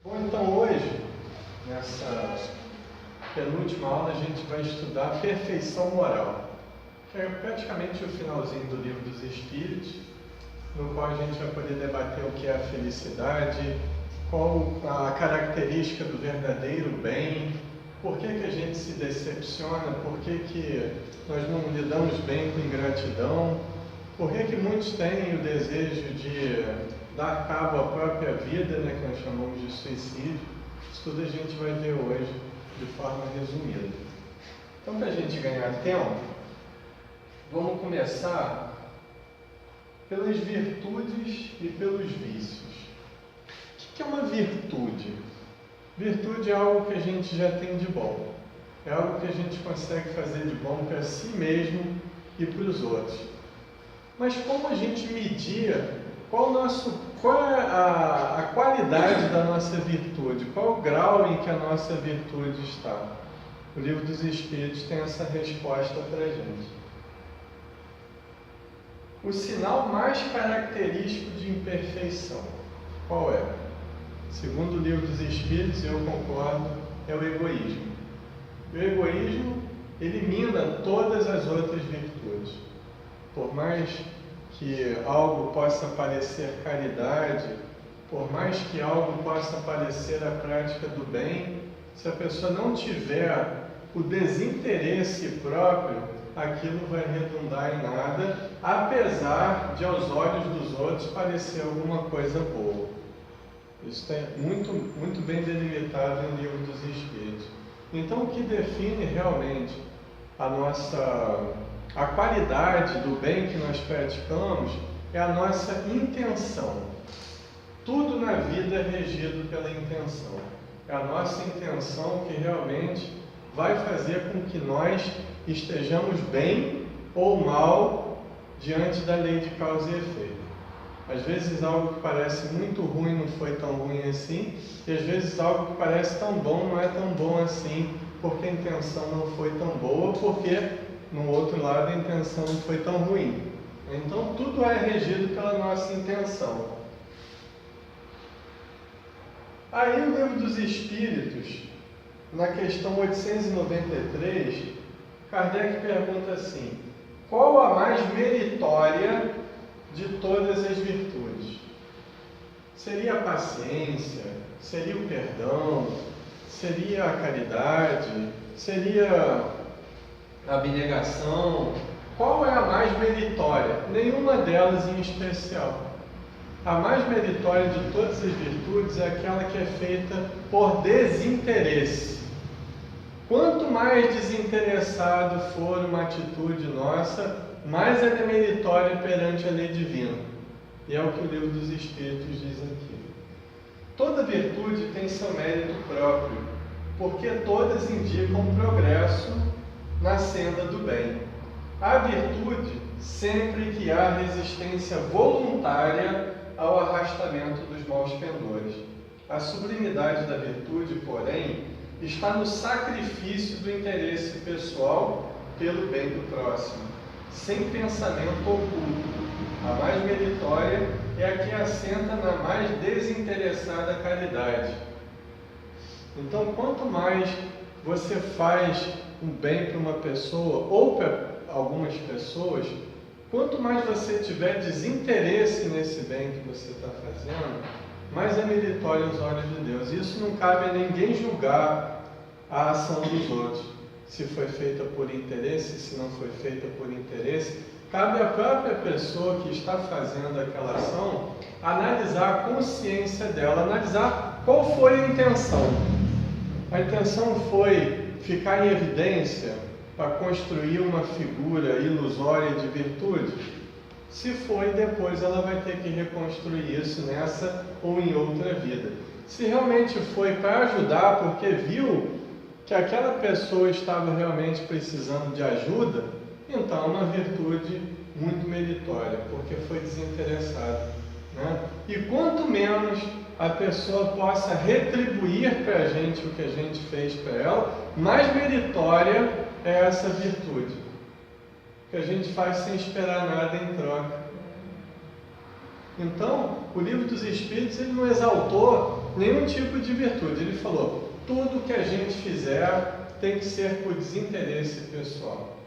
Bom, então hoje, nessa penúltima aula, a gente vai estudar perfeição moral, que é praticamente o finalzinho do Livro dos Espíritos, no qual a gente vai poder debater o que é a felicidade, qual a característica do verdadeiro bem, por que a gente se decepciona, por que nós não lidamos bem com ingratidão, por que muitos têm o desejo de dar cabo à própria vida, que nós chamamos de suicídio. Isso tudo a gente vai ver hoje de forma resumida. Então, para a gente ganhar tempo, vamos começar pelas virtudes e pelos vícios. O que é uma virtude? Virtude é algo que a gente já tem de bom. É algo que a gente consegue fazer de bom para si mesmo e para os outros. Mas como a gente medir qual é a qualidade da nossa virtude? Qual o grau em que a nossa virtude está? O Livro dos Espíritos tem essa resposta para a gente. O sinal mais característico de imperfeição, qual é? Segundo o Livro dos Espíritos, eu concordo, é o egoísmo. O egoísmo elimina todas as outras virtudes. Por mais que algo possa parecer caridade, por mais que algo possa parecer a prática do bem, se a pessoa não tiver o desinteresse próprio, aquilo vai redundar em nada, apesar de aos olhos dos outros parecer alguma coisa boa. Isso é muito bem delimitado no Livro dos Espíritos. Então, o que define realmente a qualidade do bem que nós praticamos é a nossa intenção. Tudo na vida é regido pela intenção. É a nossa intenção que realmente vai fazer com que nós estejamos bem ou mal diante da lei de causa e efeito. Às vezes algo que parece muito ruim não foi tão ruim assim, e às vezes algo que parece tão bom não é tão bom assim, porque a intenção não foi tão boa, porque no outro lado a intenção não foi tão ruim. Então tudo é regido pela nossa intenção. Aí o Livro dos Espíritos, na questão 893, Kardec pergunta assim: qual a mais meritória de todas as virtudes? Seria a paciência? Seria o perdão? Seria a caridade? Seria a abnegação? Qual é a mais meritória? Nenhuma delas em especial. A mais meritória de todas as virtudes é aquela que é feita por desinteresse. Quanto mais desinteressado for uma atitude nossa, mais ela é meritória perante a lei divina. E é o que o Livro dos Espíritos diz aqui. Toda virtude tem seu mérito próprio, porque todas indicam progresso na senda do bem. A virtude, sempre que há resistência voluntária ao arrastamento dos maus pendores. A sublimidade da virtude, porém, está no sacrifício do interesse pessoal pelo bem do próximo, sem pensamento oculto. A mais meritória é a que assenta na mais desinteressada caridade. Então, quanto mais você faz um bem para uma pessoa ou para algumas pessoas, quanto mais você tiver desinteresse nesse bem que você está fazendo, mais é meritório aos olhos de Deus. Isso não cabe a ninguém julgar a ação dos outros, se foi feita por interesse, se não foi feita por interesse. Cabe à própria pessoa que está fazendo aquela ação analisar a consciência dela, analisar qual foi a intenção. A intenção foi ficar em evidência para construir uma figura ilusória de virtude? Se foi, depois ela vai ter que reconstruir isso nessa ou em outra vida. Se realmente foi para ajudar, porque viu que aquela pessoa estava realmente precisando de ajuda, então é uma virtude muito meritória, porque foi desinteressada. E quanto menos a pessoa possa retribuir para a gente o que a gente fez para ela, mais meritória é essa virtude, que a gente faz sem esperar nada em troca. Então, o Livro dos Espíritos ele não exaltou nenhum tipo de virtude. Ele falou, tudo que a gente fizer tem que ser por desinteresse pessoal.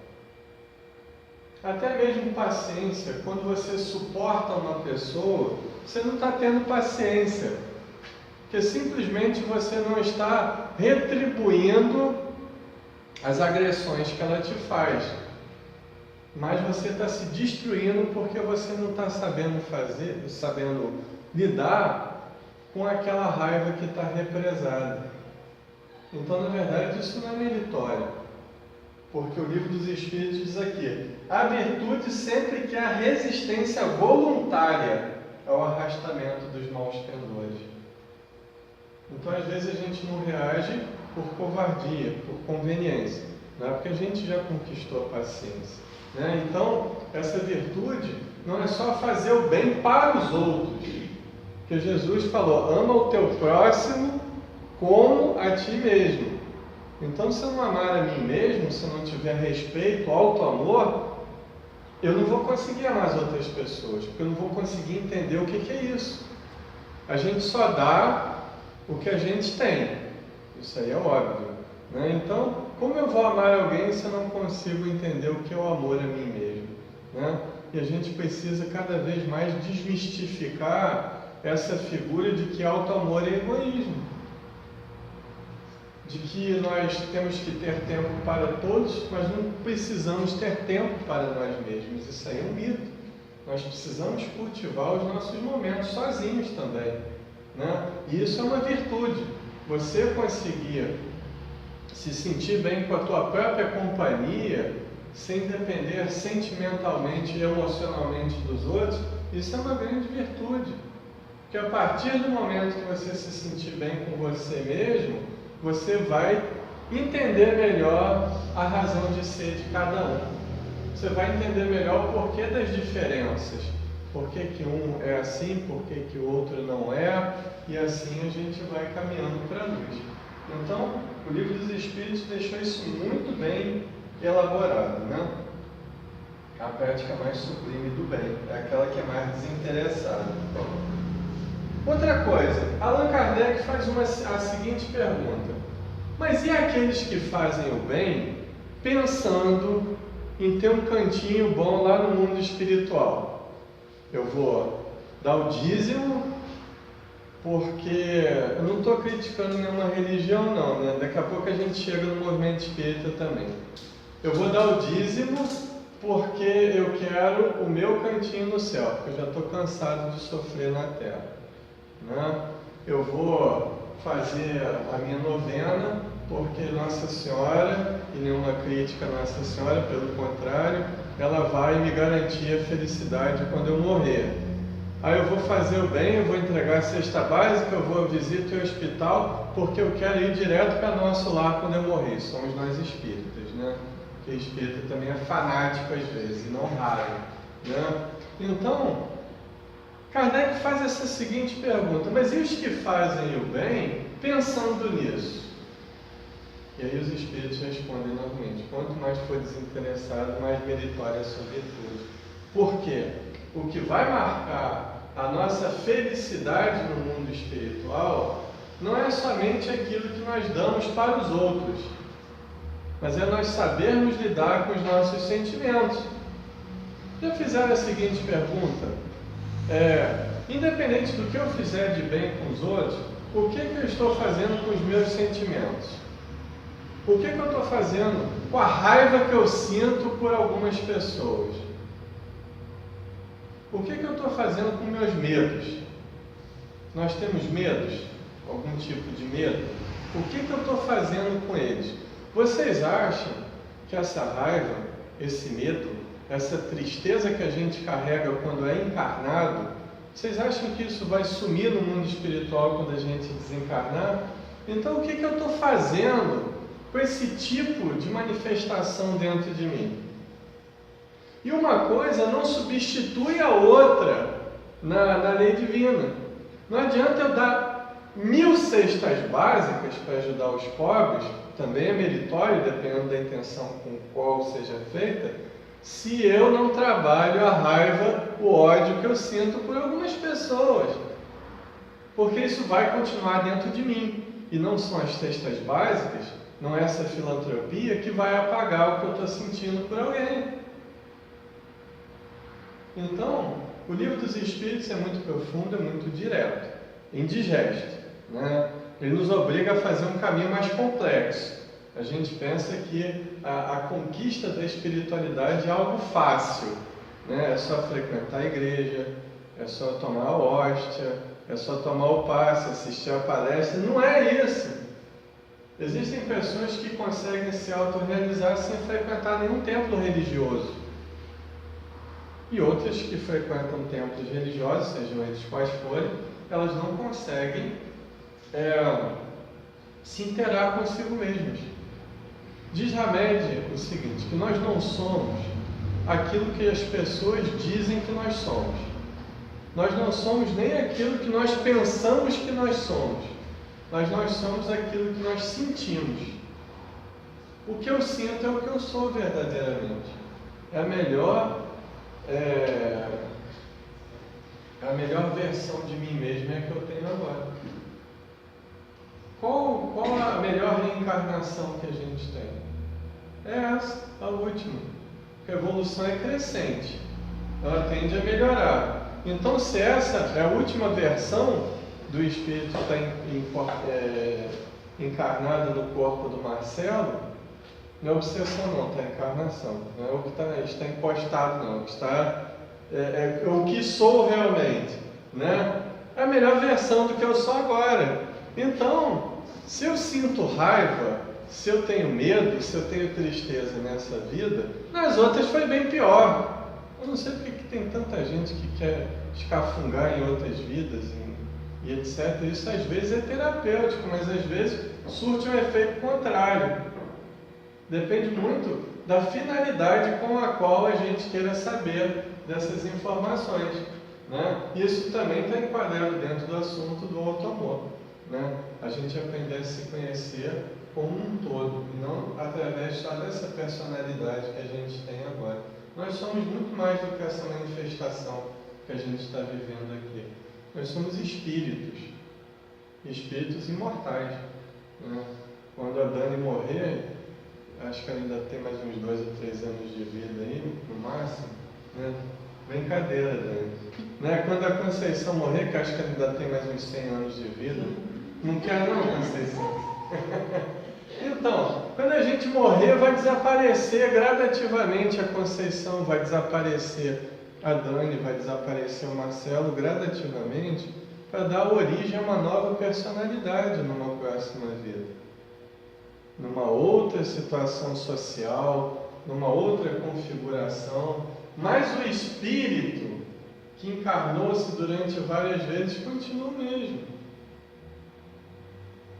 Até mesmo paciência. Quando você suporta uma pessoa, você não está tendo paciência. Porque simplesmente você não está retribuindo as agressões que ela te faz. Mas você está se destruindo porque você não está sabendo lidar com aquela raiva que está represada. Então, na verdade, isso não é meritório. Porque o livro dos Espíritos diz aqui, a virtude sempre que há resistência voluntária ao arrastamento dos maus pendores. Então, às vezes, a gente não reage por covardia, por conveniência. Não é porque a gente já conquistou a paciência. Né? Então, essa virtude não é só fazer o bem para os outros. Porque Jesus falou, ama o teu próximo como a ti mesmo. Então, se eu não amar a mim mesmo, se eu não tiver respeito, auto-amor, eu não vou conseguir amar as outras pessoas, porque eu não vou conseguir entender o que é isso. A gente só dá o que a gente tem. Isso aí é óbvio. Né? Então, como eu vou amar alguém se eu não consigo entender o que é o amor a mim mesmo? Né? E a gente precisa cada vez mais desmistificar essa figura de que auto-amor é egoísmo. De que nós temos que ter tempo para todos, mas não precisamos ter tempo para nós mesmos. Isso aí é um mito. Nós precisamos cultivar os nossos momentos sozinhos também. Né? E isso é uma virtude. Você conseguir se sentir bem com a tua própria companhia, sem depender sentimentalmente e emocionalmente dos outros, isso é uma grande virtude. Porque a partir do momento que você se sentir bem com você mesmo, você vai entender melhor a razão de ser de cada um. Você vai entender melhor o porquê das diferenças. Por que que um é assim, por que que o outro não é, e assim a gente vai caminhando para a luz. Então, o Livro dos Espíritos deixou isso muito bem elaborado, né? A prática mais sublime do bem, é aquela que é mais desinteressada. Outra coisa, Allan Kardec faz a seguinte pergunta: mas e aqueles que fazem o bem pensando em ter um cantinho bom lá no mundo espiritual? Eu vou dar o dízimo, porque eu não estou criticando nenhuma religião não, né? Daqui a pouco a gente chega no movimento espírita também. Eu vou dar o dízimo porque eu quero o meu cantinho no céu, porque eu já estou cansado de sofrer na terra. Né? Eu vou fazer a minha novena porque Nossa Senhora, e nenhuma crítica a Nossa Senhora, pelo contrário, ela vai me garantir a felicidade quando eu morrer. Aí eu vou fazer o bem, eu vou entregar a cesta básica, eu vou visitar o hospital, porque eu quero ir direto para nosso lar quando eu morrer. Somos nós espíritas, né? Porque espírita também é fanático às vezes, e não raro. Né? Então, Kardec faz essa seguinte pergunta: mas e os que fazem o bem pensando nisso? E aí os espíritos respondem novamente: quanto mais for desinteressado, mais meritória é a sua virtude. Por quê? O que vai marcar a nossa felicidade no mundo espiritual não é somente aquilo que nós damos para os outros, mas é nós sabermos lidar com os nossos sentimentos. Já fizeram a seguinte pergunta: independente do que eu fizer de bem com os outros, o que eu estou fazendo com os meus sentimentos? O que eu estou fazendo com a raiva que eu sinto por algumas pessoas? O que eu estou fazendo com meus medos? Nós temos medos? Algum tipo de medo? O que eu estou fazendo com eles? Vocês acham que essa raiva, esse medo, essa tristeza que a gente carrega quando é encarnado, vocês acham que isso vai sumir no mundo espiritual quando a gente desencarnar? Então o que eu estou fazendo com esse tipo de manifestação dentro de mim? E uma coisa não substitui a outra na lei divina. Não adianta eu dar 1000 cestas básicas para ajudar os pobres, também é meritório, dependendo da intenção com qual seja feita, se eu não trabalho a raiva, o ódio que eu sinto por algumas pessoas. porque isso vai continuar dentro de mim. E não são as cestas básicas, não é essa filantropia que vai apagar o que eu estou sentindo por alguém. Então, o Livro dos Espíritos é muito profundo, é muito direto, indigesto, né? Ele nos obriga a fazer um caminho mais complexo. A gente pensa que a conquista da espiritualidade é algo fácil, né? É só frequentar a igreja, é só tomar a hóstia, é só tomar o passe, assistir a palestra. Não é isso. Existem pessoas que conseguem se autorrealizar sem frequentar nenhum templo religioso. E outras que frequentam templos religiosos, sejam eles quais forem, elas não conseguem se inteirar consigo mesmas. Diz Hamed o seguinte, que nós não somos aquilo que as pessoas dizem que nós somos. Nós não somos nem aquilo que nós pensamos que nós somos. Mas nós somos aquilo que nós sentimos. O que eu sinto é o que eu sou verdadeiramente. É a melhor versão de mim mesmo é a que eu tenho agora. Qual a melhor reencarnação que a gente tem? É essa, a última. A evolução é crescente. Ela tende a melhorar. Então, se essa é a última versão do espírito que está encarnado no corpo do Marcelo, não é obsessão não, está encarnação. Não é o que está impostado não, o que está o que sou realmente, né? É a melhor versão do que eu sou agora. Então, se eu sinto raiva, se eu tenho medo, se eu tenho tristeza nessa vida, nas outras foi bem pior. Eu não sei porque que tem tanta gente que quer escafungar em outras vidas e etc. Isso às vezes é terapêutico, mas às vezes surte um efeito contrário. Depende muito da finalidade com a qual a gente queira saber dessas informações, né? Isso também está enquadrado dentro do assunto do auto-amor, né? A gente aprender a se conhecer como um todo, e não através só dessa personalidade que a gente tem agora. Nós somos muito mais do que essa manifestação que a gente está vivendo aqui. Nós somos espíritos imortais, né? Quando a Dani morrer, acho que ela ainda tem mais uns 2 ou 3 anos de vida aí, no máximo, né? Brincadeira, Dani. Né? Quando a Conceição morrer, que acho que ela ainda tem mais uns 100 anos de vida, não quer não, Conceição? Então, quando a gente morrer, vai desaparecer gradativamente a Conceição, vai desaparecer a Dani, vai desaparecer o Marcelo gradativamente, para dar origem a uma nova personalidade numa próxima vida. Numa outra situação social, numa outra configuração, mas o espírito que encarnou-se durante várias vezes continua o mesmo.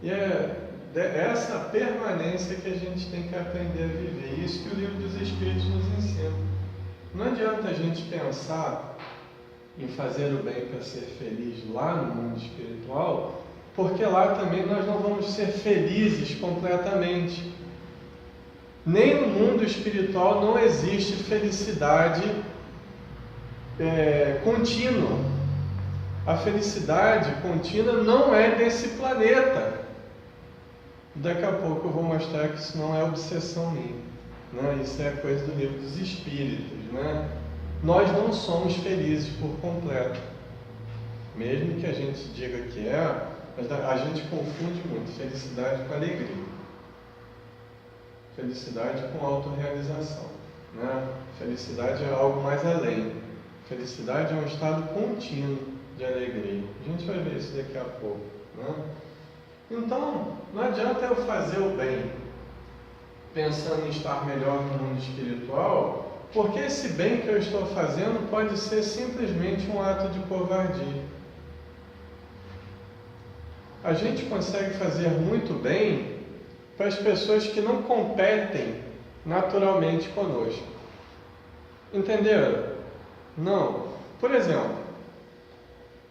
E é essa permanência que a gente tem que aprender a viver. Isso que o Livro dos Espíritos nos ensina. Não adianta a gente pensar em fazer o bem para ser feliz lá no mundo espiritual, porque lá também nós não vamos ser felizes completamente. Nem no mundo espiritual não existe felicidade contínua. A felicidade contínua não é desse planeta. Daqui a pouco eu vou mostrar que isso não é obsessão minha, né? Isso é coisa do Livro dos Espíritos, né? Nós não somos felizes por completo. Mesmo que a gente diga que mas a gente confunde muito felicidade com alegria. Felicidade com autorrealização, né? Felicidade é algo mais além. Felicidade é um estado contínuo de alegria. A gente vai ver isso daqui a pouco, né? Então, não adianta eu fazer o bem pensando em estar melhor no mundo espiritual, porque esse bem que eu estou fazendo pode ser simplesmente um ato de covardia. A gente consegue fazer muito bem para as pessoas que não competem naturalmente conosco. Entenderam? Não. Por exemplo,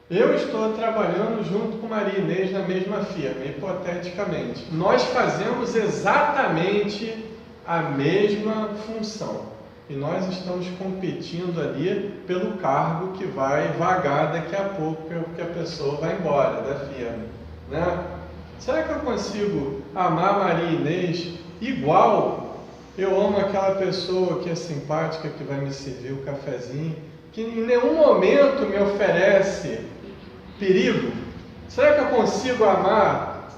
eu estou trabalhando junto com Maria Inês na mesma firma, hipoteticamente. Nós fazemos exatamente a mesma função. e nós estamos competindo ali pelo cargo que vai vagar daqui a pouco, porque a pessoa vai embora da firma, né? Será que eu consigo amar Maria Inês igual eu amo aquela pessoa que é simpática, que vai me servir o cafezinho, que em nenhum momento me oferece perigo? Será que eu consigo amar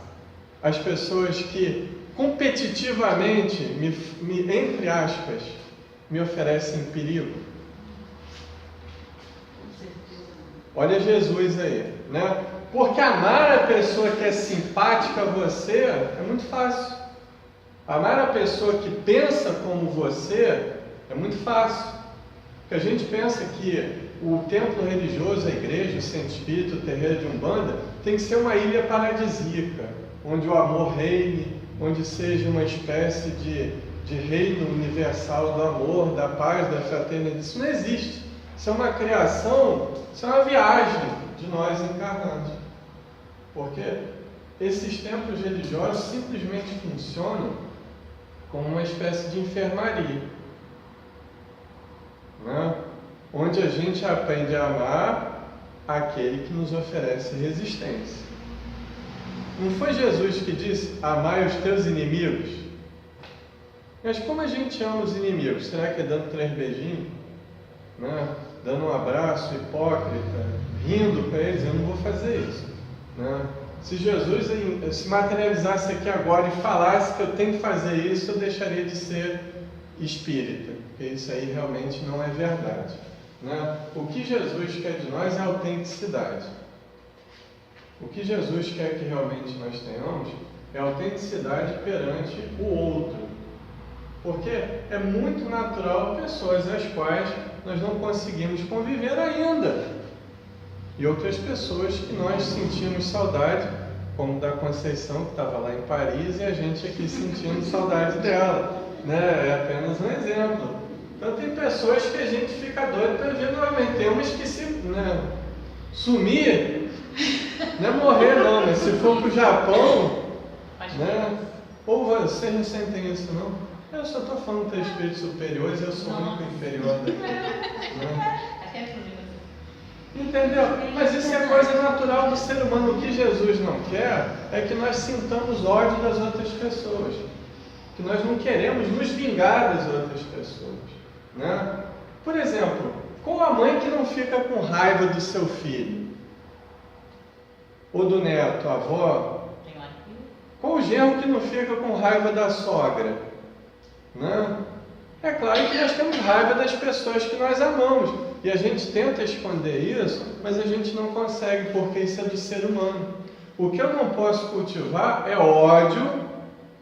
as pessoas que competitivamente, entre aspas, me oferecem perigo? Olha Jesus aí, né? Porque amar a pessoa que é simpática a você é muito fácil. Amar a pessoa que pensa como você é muito fácil. Porque a gente pensa que o templo religioso, a igreja, o centro espírita, o terreiro de Umbanda, tem que ser uma ilha paradisíaca, onde o amor reine, onde seja uma espécie de reino universal do amor, da paz, da fraternidade. Isso não existe. Isso é uma criação, isso é uma viagem de nós encarnados. Porque esses templos religiosos simplesmente funcionam como uma espécie de enfermaria, né? Onde a gente aprende a amar aquele que nos oferece resistência. Não foi Jesus que disse: amai os teus inimigos? Mas como a gente ama os inimigos? Será que é dando 3 beijinhos? Né? Dando um abraço hipócrita, rindo para eles? Eu não vou fazer isso, né? Se Jesus se materializasse aqui agora e falasse que eu tenho que fazer isso, eu deixaria de ser espírita, porque isso aí realmente não é verdade, né? O que Jesus quer de nós é autenticidade. O que Jesus quer que realmente nós tenhamos é autenticidade perante o outro. Porque é muito natural pessoas às quais nós não conseguimos conviver ainda. E outras pessoas que nós sentimos saudade, como da Conceição, que estava lá em Paris, e a gente aqui sentindo saudade dela, né? É apenas um exemplo. Então tem pessoas que a gente fica doido para ver novamente. Tem umas que se sumir, não é morrer não, mas se for para o Japão, né? Ou vocês não sentem isso não? Eu só estou falando que tem espíritos superiores, eu sou o único inferior daqui, né? Entendeu? Mas isso é coisa natural do ser humano. O que Jesus não quer é que nós sintamos ódio das outras pessoas, que nós não queremos nos vingar das outras pessoas, né? Por exemplo, qual a mãe que não fica com raiva do seu filho? Ou do neto, a avó? Qual o genro que não fica com raiva da sogra? Né? É claro que nós temos raiva das pessoas que nós amamos. E a gente tenta esconder isso, mas a gente não consegue, porque isso é do ser humano. O que eu não posso cultivar é ódio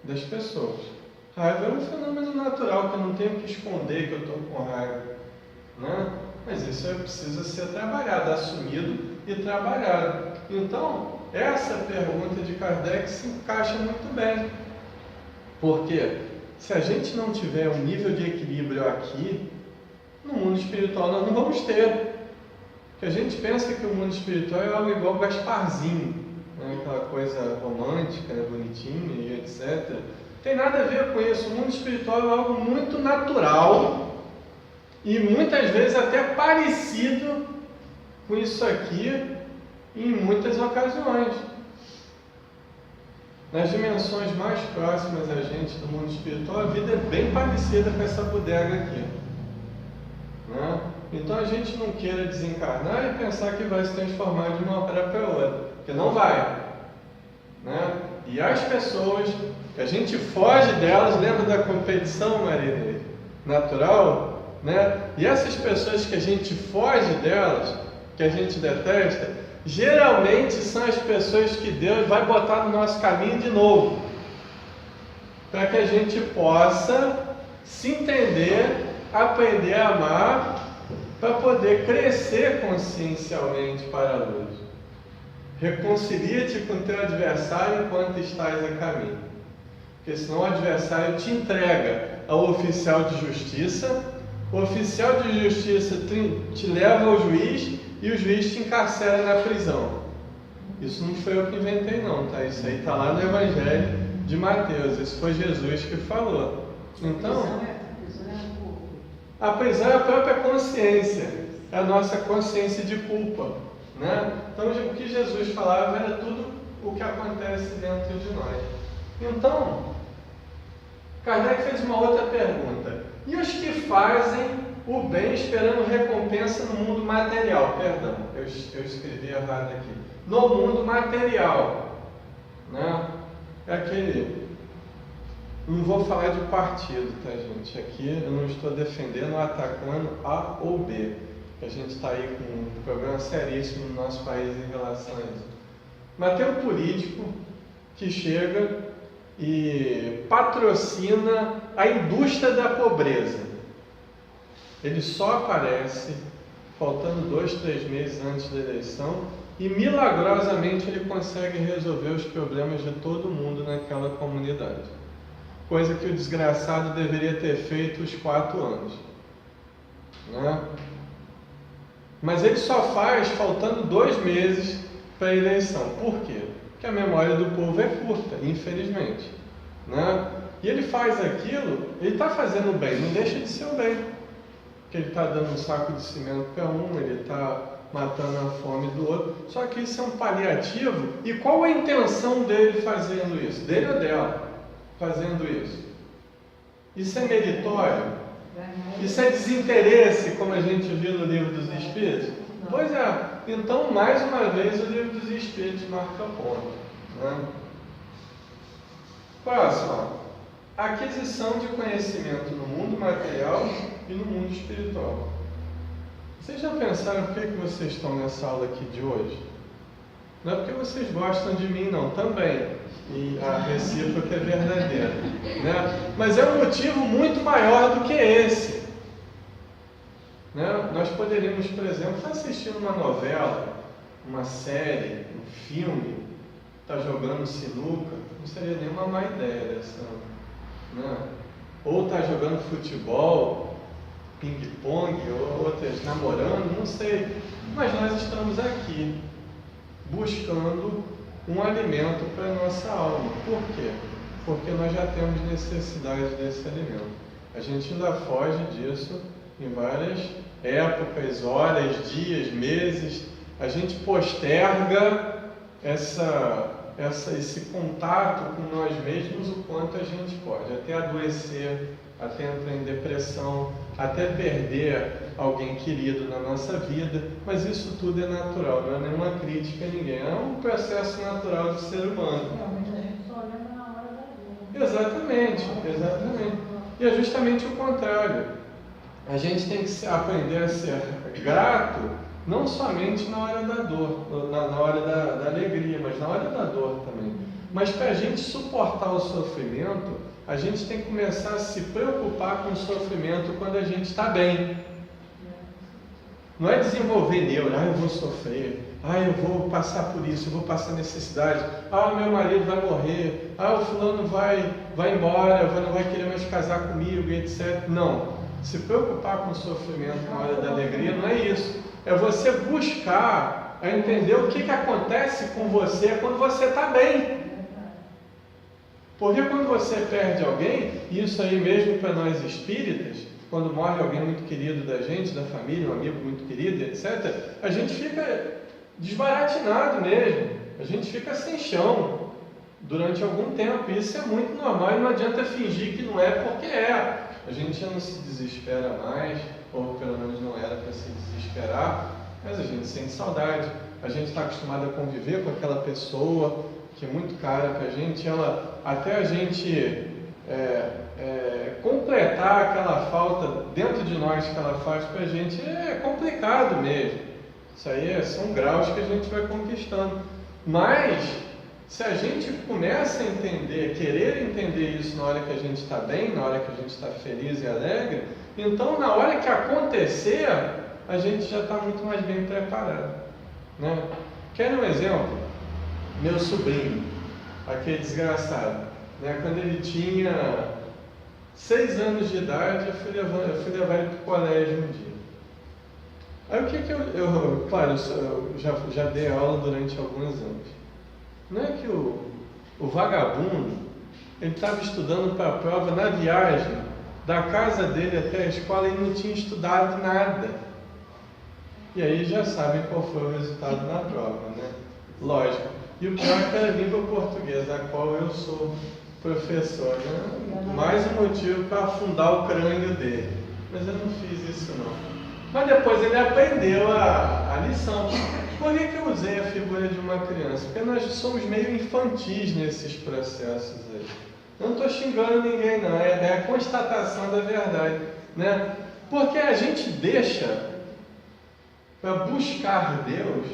das pessoas. Raiva é um fenômeno natural, que eu não tenho que esconder que eu estou com raiva, né? Mas isso precisa ser trabalhado, assumido e trabalhado. Então, essa pergunta de Kardec se encaixa muito bem. Porque se a gente não tiver um nível de equilíbrio aqui, no mundo espiritual nós não vamos ter. Porque a gente pensa que o mundo espiritual é algo igual o Gasparzinho, né? Aquela coisa romântica, né? Bonitinha e etc. Tem nada a ver com isso. O mundo espiritual é algo muito natural e muitas vezes até parecido com isso aqui em muitas ocasiões. Nas dimensões mais próximas a gente do mundo espiritual, a vida é bem parecida com essa bodega aqui, né? Então a gente não queira desencarnar e pensar que vai se transformar de uma hora para outra, porque não vai, né? E as pessoas que a gente foge delas, lembra da competição, Maria, natural, né? E essas pessoas que a gente foge delas, que a gente detesta, geralmente são as pessoas que Deus vai botar no nosso caminho de novo, para que a gente possa se entender, aprender a amar, para poder crescer consciencialmente para a luz. Reconcilia-te com teu adversário enquanto estás a caminho, porque senão o adversário te entrega ao oficial de justiça, o oficial de justiça te leva ao juiz e o juiz te encarcera na prisão. Isso não foi eu que inventei não, tá? Isso aí está lá no Evangelho de Mateus, isso foi Jesus que falou. Então, apesar da própria consciência, a nossa consciência de culpa, né? Então, o que Jesus falava era tudo o que acontece dentro de nós. Então, Kardec fez uma outra pergunta. E os que fazem o bem esperando recompensa no mundo material? Perdão, eu escrevi errado aqui. No mundo material, né? É aquele... Não vou falar de partido, tá, gente? Aqui eu não estou defendendo ou atacando A ou B. A gente está aí com um problema seríssimo no nosso país em relação a isso. Mas tem um político que chega e patrocina a indústria da pobreza. Ele só aparece faltando 2, 3 meses antes da eleição e milagrosamente ele consegue resolver os problemas de todo mundo naquela comunidade. Coisa que o desgraçado deveria ter feito os 4 anos. Né? Mas ele só faz faltando 2 meses para a eleição. Por quê? Porque a memória do povo é curta, infelizmente. Né? E ele faz aquilo, ele está fazendo o bem, não deixa de ser o bem. Porque ele está dando um saco de cimento para um, ele está matando a fome do outro. Só que isso é um paliativo. E qual a intenção dele fazendo isso? Dele ou dela fazendo isso? Isso é meritório? Isso é desinteresse, como a gente viu no Livro dos Espíritos? Pois é. Então, mais uma vez, o Livro dos Espíritos marca ponto. Né? Próximo. Aquisição de conhecimento no mundo material e no mundo espiritual. Vocês já pensaram por que vocês estão nessa aula aqui de hoje? Não é porque vocês gostam de mim, não, também. E a recíproca é verdadeira. Né? Mas é um motivo muito maior do que esse. Né? Nós poderíamos, por exemplo, estar assistindo uma novela, uma série, um filme, estar jogando sinuca, não seria nenhuma má ideia dessa. Né? Ou estar jogando futebol, ping-pong, ou outras namorando, não sei. Mas nós estamos aqui buscando um alimento para a nossa alma. Por quê? Porque nós já temos necessidade desse alimento. A gente ainda foge disso em várias épocas, horas, dias, meses. A gente posterga esse contato com nós mesmos o quanto a gente pode, até adoecer, até entrar em depressão, até perder alguém querido na nossa vida, mas isso tudo é natural, não é nenhuma crítica a ninguém, é um processo natural do ser humano. Muita gente só lembra na hora da dor. Exatamente. E é justamente o contrário. A gente tem que aprender a ser grato, não somente na hora da dor, na hora da alegria, mas na hora da dor também. Mas para a gente suportar o sofrimento, a gente tem que começar a se preocupar com o sofrimento quando a gente está bem. Não é desenvolver neuro, eu vou sofrer, eu vou passar por isso, eu vou passar necessidade, meu marido vai morrer, o fulano vai embora, não vai querer mais casar comigo, etc. Não, se preocupar com o sofrimento na hora da alegria não é isso. É você buscar a entender o que acontece com você quando você está bem. Porque quando você perde alguém, e isso aí mesmo para nós espíritas, quando morre alguém muito querido da gente, da família, um amigo muito querido, etc., a gente fica desbaratinado mesmo, a gente fica sem chão durante algum tempo. Isso é muito normal e não adianta fingir que não é, porque é. A gente já não se desespera mais, ou pelo menos não era para se desesperar, mas a gente sente saudade. A gente está acostumado a conviver com aquela pessoa que é muito cara para a gente, até a gente completar aquela falta dentro de nós que ela faz para a gente é complicado mesmo. Isso aí são graus que a gente vai conquistando. Mas, se a gente começa a entender, querer entender isso na hora que a gente está bem, na hora que a gente está feliz e alegre, então na hora que acontecer, a gente já está muito mais bem preparado. Né? Quer um exemplo? Meu sobrinho, aquele desgraçado, né? Quando ele tinha 6 anos de idade, eu fui levar ele para o colégio um dia. Aí o que claro, eu já dei aula durante alguns anos. Não é que o vagabundo, ele estava estudando para a prova na viagem Da casa dele até a escola ele não tinha estudado nada. E aí já sabem qual foi o resultado na prova, né? Lógico. E o pior é que era a língua portuguesa, a qual eu sou professor, né? Mais um motivo para afundar o crânio dele. Mas eu não fiz isso não. Mas depois ele aprendeu a lição. Por que eu usei a figura de uma criança? Porque nós somos meio infantis nesses processos aí. Eu não estou xingando ninguém não, é a constatação da verdade, né? Porque a gente deixa para buscar Deus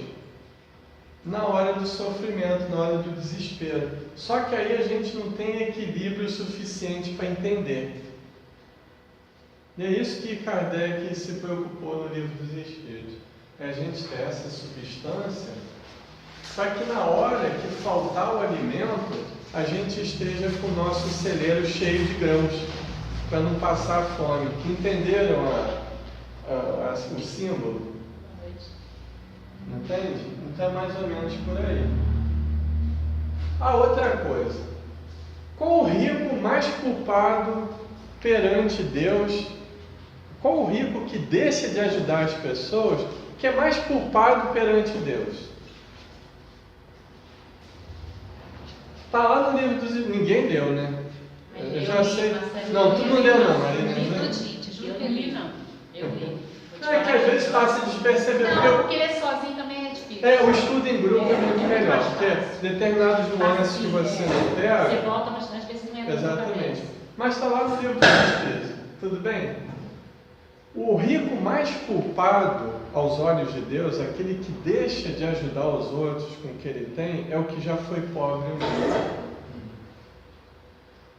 na hora do sofrimento, na hora do desespero. Só que aí a gente não tem equilíbrio suficiente para entender. E é isso que Kardec se preocupou no Livro dos Espíritos. É a gente ter essa substância para que na hora que faltar o alimento, a gente esteja com o nosso celeiro cheio de grãos, para não passar fome. Entenderam o símbolo? Entende? Então é mais ou menos por aí. A outra coisa. Qual o rico mais culpado perante Deus? Qual o rico que deixa de ajudar as pessoas que é mais culpado perante Deus? Está lá no livro dos... Ninguém leu, né? Eu já sei. Não, tu não leu não, Marina. Eu não li não. Eu li. É que às vezes passa despercebido. Não, porque ler sozinho também é difícil. O estudo em grupo é muito melhor, porque determinados nuances que você não pega... Você volta, mas às vezes não é. Exatamente. Mas está lá no livro dos Espíritos. Tudo bem? O rico mais culpado aos olhos de Deus, aquele que deixa de ajudar os outros com o que ele tem, é o que já foi pobre um dia.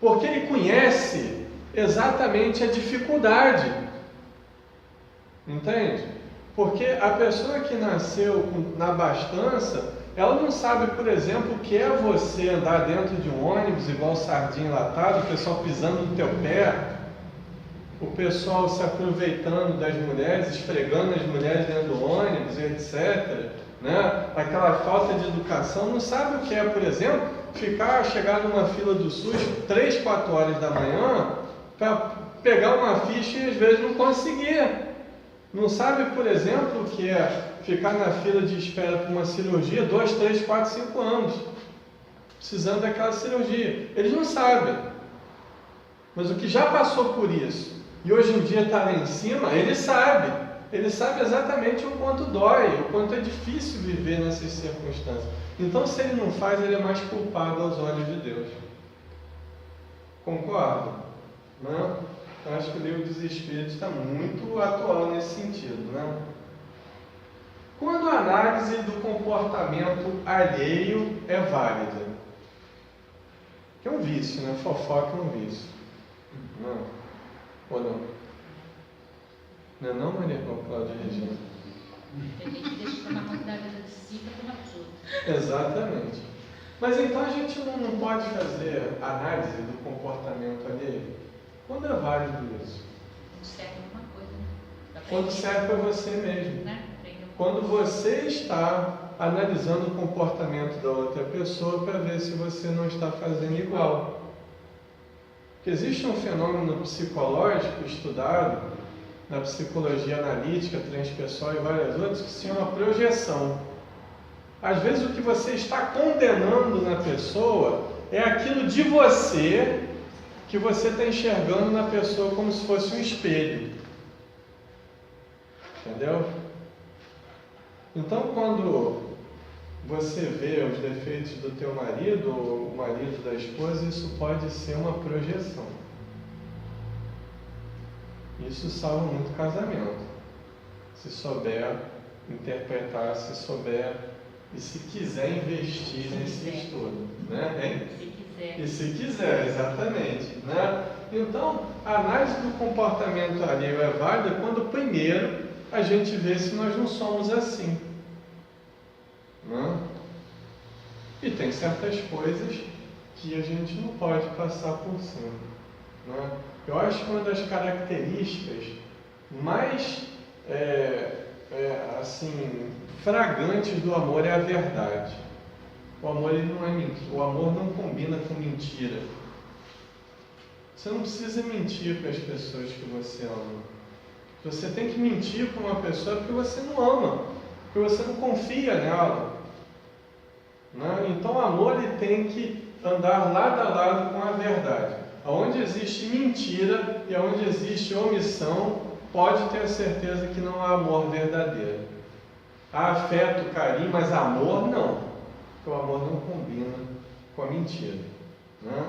Porque ele conhece exatamente a dificuldade. Entende? Porque a pessoa que nasceu na abastança, ela não sabe, por exemplo, o que é você andar dentro de um ônibus igual sardinha enlatada, o pessoal pisando no teu pé, o pessoal se aproveitando das mulheres, esfregando as mulheres dentro do ônibus, etc. Né? Aquela falta de educação, não sabe o que é, por exemplo, chegar numa fila do SUS 3, 4 horas da manhã para pegar uma ficha e às vezes não conseguir. Não sabe, por exemplo, o que é ficar na fila de espera para uma cirurgia 2, 3, 4, 5 anos, precisando daquela cirurgia. Eles não sabem. Mas o que já passou por isso e hoje em dia está lá em cima, ele sabe. Ele sabe exatamente o quanto dói, o quanto é difícil viver nessas circunstâncias. Então, se ele não faz, ele é mais culpado aos olhos de Deus. Concorda? Não? Eu acho que o Livro dos Espíritos está muito atual nesse sentido, né? Quando a análise do comportamento alheio é válida? Que é um vício, né? Fofoca é um vício. Não? Ou não? Não é não, Maria Cláudia Regina? A gente deixa tomar conta da vida de si para tomar dos outros. Exatamente. Mas então a gente não pode fazer análise do comportamento alheio? Quando é válido isso? Quando serve alguma coisa, né? Quando serve para você mesmo. Né? Quando você está analisando o comportamento da outra pessoa para ver se você não está fazendo igual. Porque existe um fenômeno psicológico estudado na psicologia analítica, transpessoal e várias outras, que se chama projeção. Às vezes o que você está condenando na pessoa é aquilo de você que você está enxergando na pessoa como se fosse um espelho. Entendeu? Então, quando você vê os defeitos do teu marido ou o marido da esposa, isso pode ser uma projeção. Isso salva muito casamento. Se souber interpretar, se souber e se quiser investir nesse estudo, né? Se quiser. E se quiser, exatamente, né? Então, a análise do comportamento alheio é válida quando primeiro a gente vê se nós não somos assim, né? E tem certas coisas que a gente não pode passar por cima, né? Eu acho que uma das características mais assim, fragantes do amor é a verdade. O amor ele não é mentira. O amor não combina com mentira. Você não precisa mentir para as pessoas que você ama. Você tem que mentir para uma pessoa porque você não ama, porque você não confia nela. Né? Então o amor ele tem que andar lado a lado com a verdade. Onde existe mentira e onde existe omissão, pode ter a certeza que não há amor verdadeiro. Há afeto, carinho, mas amor não. Porque o amor não combina com a mentira. Né?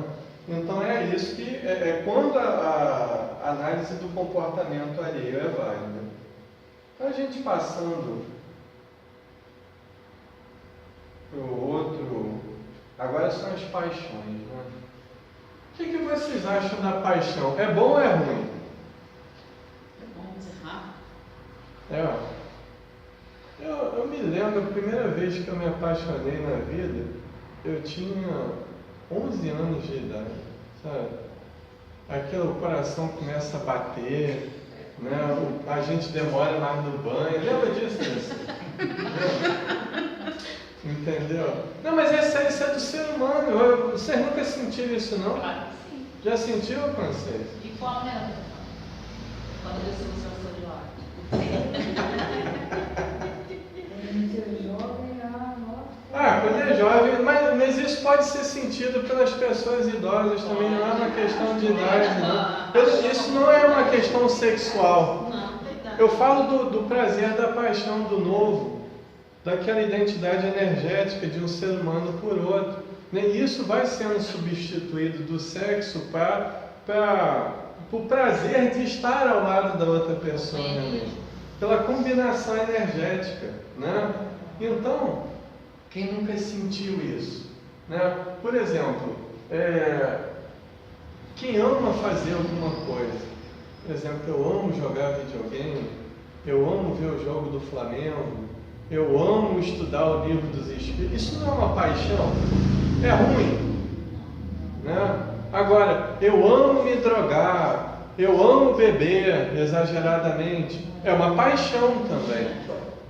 Então é isso que quando a análise do comportamento alheio é válida. Então a gente passando para o outro, agora são as paixões. Né? O que vocês acham da paixão? É bom ou é ruim? É bom encerrar. Eu me lembro, a primeira vez que eu me apaixonei na vida, eu tinha 11 anos de idade, sabe? Aquele coração começa a bater, né? A gente demora mais no banho. Lembra disso, entendeu? Não, mas isso é do ser humano. Vocês nunca sentiram isso, não? Claro que sim. Já sentiu, Francês? E qual é? Quando eu sou de lá. Quando é jovem, mas isso pode ser sentido pelas pessoas idosas também, não é uma questão de idade, não. Isso não é uma questão sexual. Não, verdade. Eu falo do prazer da paixão do novo, daquela identidade energética de um ser humano por outro. Isso vai sendo substituído do sexo para o prazer de estar ao lado da outra pessoa, pela combinação energética, né? Então, quem nunca sentiu isso? Né? Por exemplo, quem ama fazer alguma coisa, por exemplo, eu amo jogar videogame, eu amo ver o jogo do Flamengo, eu amo estudar o livro dos Espíritos, isso não é uma paixão? É ruim, né? Agora, eu amo me drogar, eu amo beber exageradamente, é uma paixão também.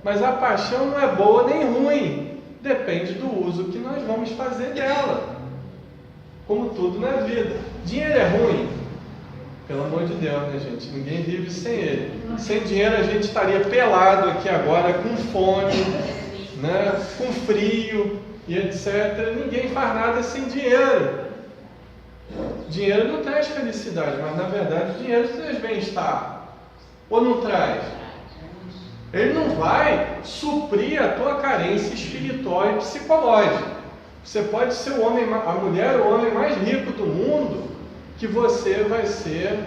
Mas a paixão não é boa nem ruim, depende do uso que nós vamos fazer dela. Como tudo na vida. Dinheiro é ruim? Pelo amor de Deus, né, gente? Ninguém vive sem ele. Sem dinheiro a gente estaria pelado aqui agora, com fome, né? Com frio e etc. Ninguém faz nada sem dinheiro. Dinheiro não traz felicidade, mas na verdade o dinheiro traz bem-estar. Ou não traz? Ele não vai suprir a tua carência espiritual e psicológica. Você pode ser a mulher ou o homem mais rico do mundo, que você vai ser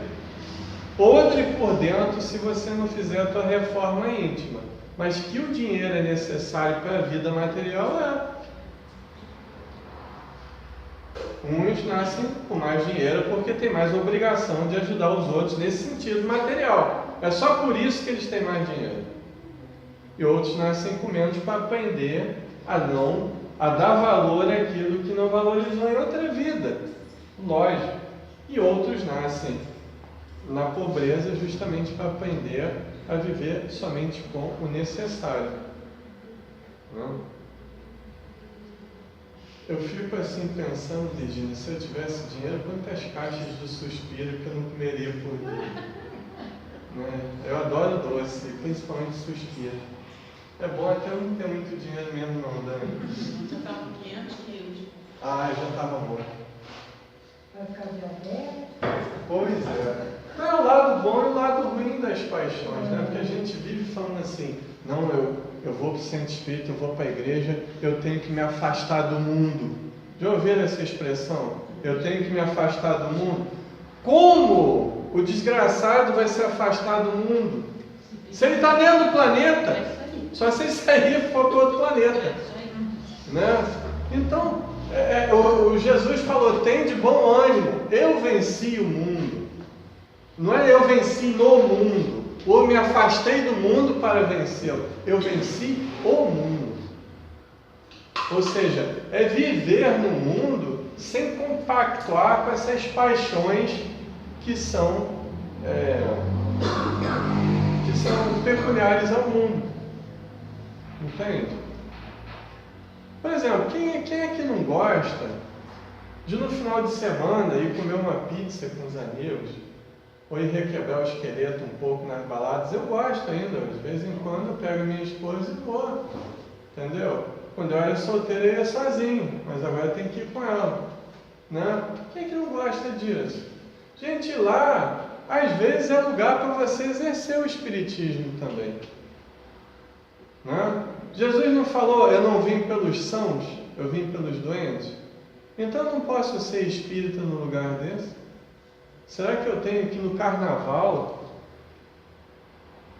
podre por dentro se você não fizer a tua reforma íntima. Mas que o dinheiro é necessário para a vida material, Uns nascem com mais dinheiro porque tem mais obrigação de ajudar os outros nesse sentido material. É só por isso que eles têm mais dinheiro. E outros nascem com menos para aprender a dar valor àquilo que não valorizou em outra vida. Lógico. E outros nascem na pobreza justamente para aprender a viver somente com o necessário. Não? Eu fico assim pensando, Virginia, se eu tivesse dinheiro, quantas caixas de suspiro que eu não comeria por dia? Né? Eu adoro doce, principalmente suspiro. É bom até eu não ter muito dinheiro mesmo não, Dani. Já estava com 500 quilos. Já estava bom. Vai ficar diabetes? Pois é. Então é o lado bom e o lado ruim das paixões, né? Porque a gente vive falando assim, não, eu vou para o centro espírita, eu vou para a igreja, eu tenho que me afastar do mundo. Já ouviram essa expressão? Eu tenho que me afastar do mundo. Como o desgraçado vai se afastar do mundo? Se ele está dentro do planeta, só se ele sair e for para outro planeta. Né? Então, o Jesus falou, tem de bom ânimo, eu venci o mundo. Não é eu venci no mundo, ou me afastei do mundo para vencê-lo. Eu venci o mundo. Ou seja, é viver no mundo sem compactuar com essas paixões que são peculiares ao mundo. Entende? Por exemplo, quem é que não gosta de no final de semana ir comer uma pizza com os amigos, ou ir requebrar o esqueleto um pouco nas baladas. Eu gosto ainda, de vez em quando eu pego minha esposa e vou, entendeu? Quando eu era solteiro eu ia sozinho, mas agora eu tenho que ir com ela, né? Quem é que não gosta disso? Gente, lá, às vezes é lugar para você exercer o espiritismo também, né? Jesus não falou, eu não vim pelos sãos, eu vim pelos doentes. Então eu não posso ser espírita no lugar desse? Será que eu tenho que no carnaval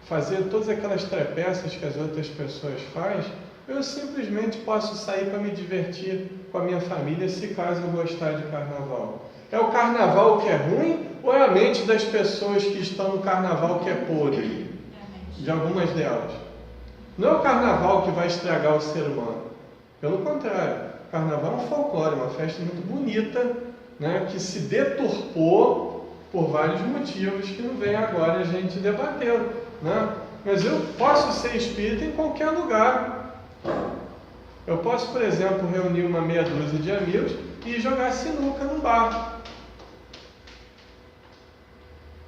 fazer todas aquelas trepeças que as outras pessoas fazem? Eu simplesmente posso sair para me divertir com a minha família, se caso eu gostar de carnaval. É o carnaval que é ruim ou é a mente das pessoas que estão no carnaval que é podre? De algumas delas. Não é o carnaval que vai estragar o ser humano. Pelo contrário, o carnaval é um folclore, uma festa muito bonita, né, que se deturpou por vários motivos que não vem agora a gente debatendo, né? Mas eu posso ser espírita em qualquer lugar. Eu posso, por exemplo, reunir uma meia dúzia de amigos e jogar sinuca no bar,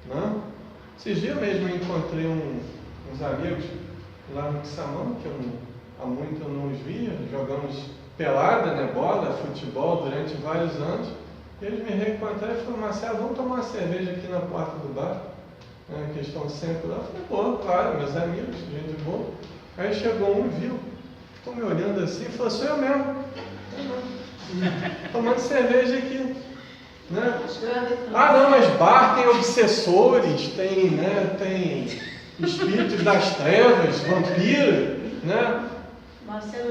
né? Esses dias mesmo eu encontrei uns amigos lá no Samão, que há muito eu não os via. Jogamos pelada, né, bola, futebol durante vários anos. E eles me reencontraram e falaram: Marcelo, vamos tomar uma cerveja aqui na porta do bar? Que eles estão sempre lá. Eu falei: pô, claro, meus amigos, gente boa. Aí chegou um, viu, ficou me olhando assim e falou: sou eu mesmo. Tomando cerveja aqui, né? Ah não, mas bar tem obsessores, tem, né, tem espíritos das trevas, vampiro, né?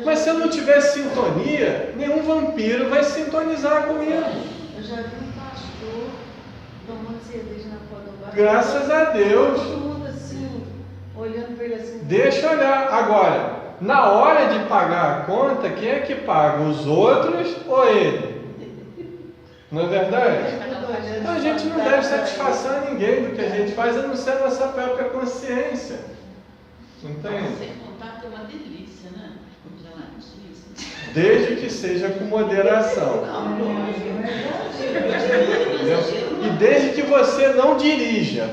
Mas se eu não tiver sintonia, nenhum vampiro vai sintonizar comigo. Eu já vi um pastor tomando cerveja na porta do bar. Graças a Deus. Todo mundo assim, olhando para ele assim. Deixa eu olhar. Agora, na hora de pagar a conta, quem é que paga? Os outros ou ele? Não é verdade? Então, a gente não deve satisfação a ninguém do que a gente faz, a não ser a nossa própria consciência. Entende? Sem contar que é uma delícia, né? Desde que seja com moderação. E desde que você não dirija.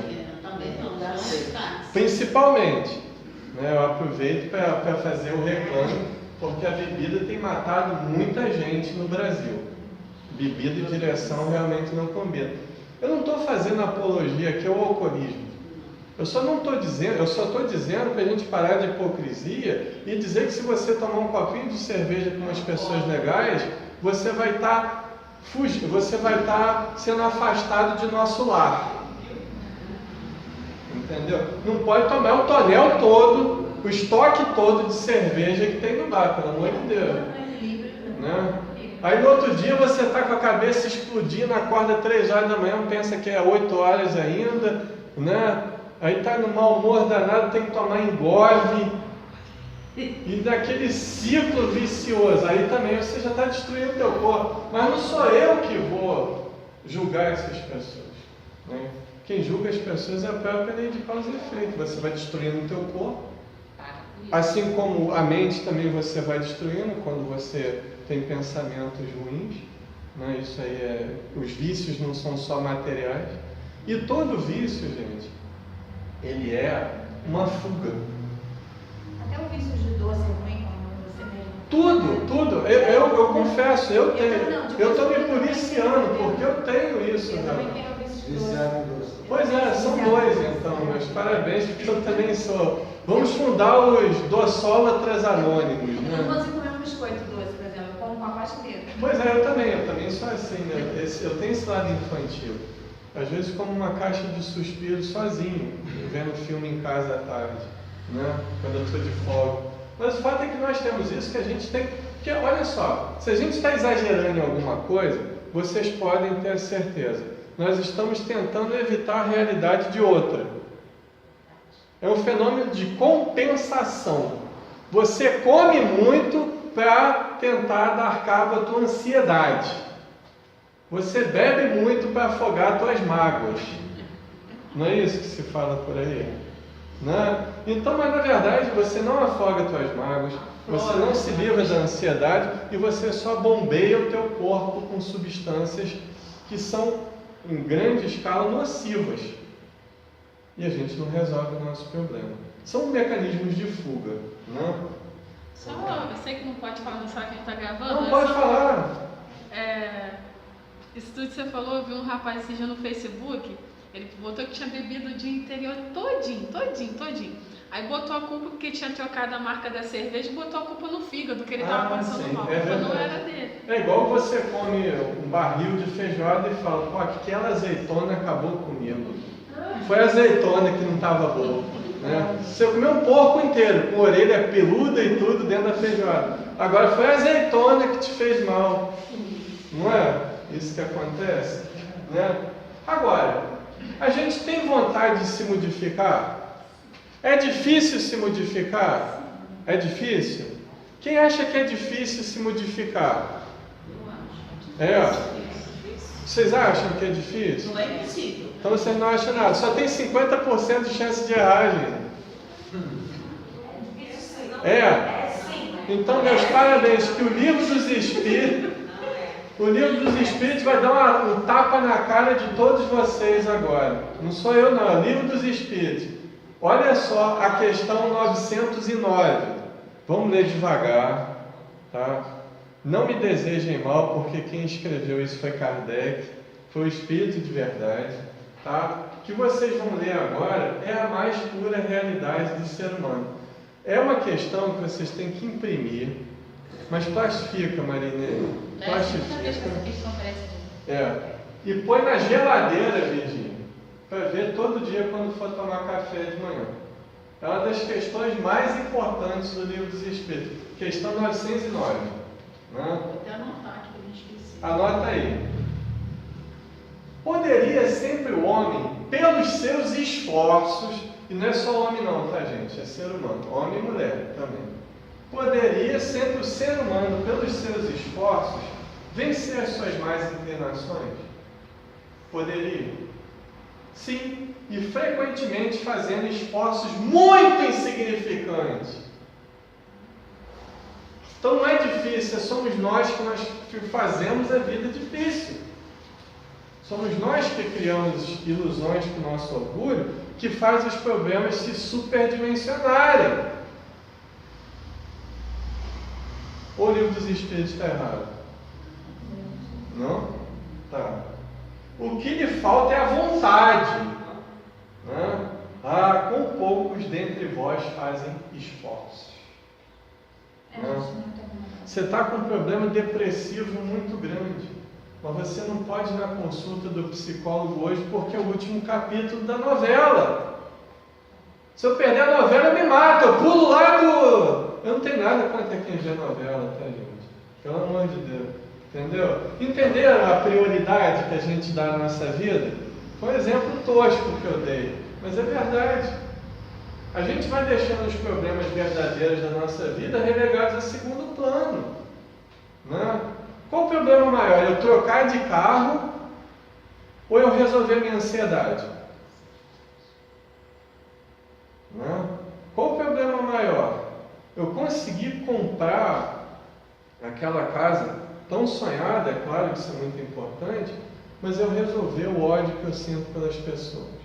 Principalmente. Né, eu aproveito para fazer o reclame, porque a bebida tem matado muita gente no Brasil. Bebida e direção realmente não combinam. Eu não estou fazendo apologia aqui ao alcoolismo. Eu só estou dizendo para a gente parar de hipocrisia e dizer que se você tomar um copinho de cerveja com umas pessoas legais, você vai estar sendo afastado de nosso lar. Entendeu? Não pode tomar o tonel todo, o estoque todo de cerveja que tem no bar, pelo amor de Deus. Né? Aí no outro dia você está com a cabeça explodindo, acorda 3 horas da manhã, pensa que é 8 horas ainda, né? Aí está no mau humor danado, tem que tomar engove, e daquele ciclo vicioso. Aí também você já está destruindo o teu corpo. Mas não sou eu que vou julgar essas pessoas, né? Quem julga as pessoas é a própria lei de causa e efeito. Você vai destruindo o teu corpo, assim como a mente também você vai destruindo quando você tem pensamentos ruins, né? Isso aí os vícios não são só materiais. E todo vício, gente, ele é uma fuga. Até o vício de doce é ruim, como você mesmo. Tudo. Eu confesso, eu estou me policiando, porque eu tenho isso. Eu também tenho vício de doce. Pois é, são 2 então, meus parabéns, porque eu também sou. Vamos fundar os docólatras anônimos, Eu né? não consigo comer um biscoito doce, por exemplo, eu como uma parte inteira. Pois é, eu também sou assim, né? Eu tenho esse lado infantil. Às vezes como uma caixa de suspiros sozinho, vendo filme em casa à tarde, né? Quando eu estou de folga. Mas o fato é que nós temos isso, que a gente tem... Porque, olha só, se a gente está exagerando em alguma coisa, vocês podem ter certeza. Nós estamos tentando evitar a realidade de outra. É um fenômeno de compensação. Você come muito para tentar dar cabo à tua ansiedade. Você bebe muito para afogar tuas mágoas. Não é isso que se fala por aí? Né? Então, mas na verdade, você não afoga tuas mágoas, Você não se livra da ansiedade e você só bombeia o teu corpo com substâncias que são, em grande escala, nocivas. E a gente não resolve o nosso problema. São mecanismos de fuga, né? Só, eu sei que não pode falar, não sabe que a gente está gravando. Não pode falar. Isso tudo que você falou, eu vi um rapaz esse dia no Facebook, ele botou que tinha bebido o dia interior todinho. Aí botou a culpa porque tinha trocado a marca da cerveja e botou a culpa no fígado, que ele estava passando mal. É não era dele. É igual você come um barril de feijoada e fala, pô, aquela azeitona acabou comigo. Foi a azeitona que não estava boa. Né? Você comeu um porco inteiro, com orelha peluda e tudo dentro da feijoada. Agora foi a azeitona que te fez mal. Não é isso que acontece? Né? Agora, a gente tem vontade de se modificar? É difícil se modificar? É difícil? Quem acha que é difícil se modificar? Eu acho. Vocês acham que é difícil? Não é impossível. Então vocês não acham nada. Só tem 50% de chance de errar, gente. Então, meus parabéns, que o Livro dos Espíritos vai dar um tapa na cara de todos vocês agora. Não sou eu não, é o Livro dos Espíritos. Olha só a questão 909. Vamos ler devagar, tá? Não me desejem mal, porque quem escreveu isso foi Kardec, foi o Espírito de verdade, tá? O que vocês vão ler agora é a mais pura realidade do ser humano. É uma questão que vocês têm que imprimir, mas plastifica, Marinês. Plastifica. E põe na geladeira, Virgínia, para ver todo dia quando for tomar café de manhã. É uma das questões mais importantes do Livro dos Espíritos. Questão 909. Né? Vou até anotar aqui para a gente esquecer. Anota aí. Poderia sempre o homem, pelos seus esforços, e não é só homem não, tá gente? É ser humano, homem e mulher também. Poderia sempre o ser humano, pelos seus esforços, vencer as suas más inclinações? Poderia? Sim, e frequentemente fazendo esforços muito insignificantes. Então não é difícil, somos nós que fazemos a vida difícil. Somos nós que criamos ilusões com o nosso orgulho, que faz os problemas se superdimensionarem. Ou o Livro dos Espíritos está errado? Não? Tá. O que lhe falta é a vontade. Né? Com poucos dentre vós fazem esforços. Você está com um problema depressivo muito grande, mas você não pode ir na consulta do psicólogo hoje porque é o último capítulo da novela. Se eu perder a novela, eu me mato, eu pulo lá do... Eu não tenho nada contra quem vê novela, tá, gente? Pelo amor de Deus. Entendeu? Entenderam a prioridade que a gente dá na nossa vida? Foi um exemplo tosco que eu dei, mas é verdade. A gente vai deixando os problemas verdadeiros da nossa vida relegados a segundo plano. Né? Qual o problema maior? Eu trocar de carro ou eu resolver minha ansiedade? Né? Qual o problema maior? Eu conseguir comprar aquela casa tão sonhada, é claro que isso é muito importante, mas eu resolver o ódio que eu sinto pelas pessoas.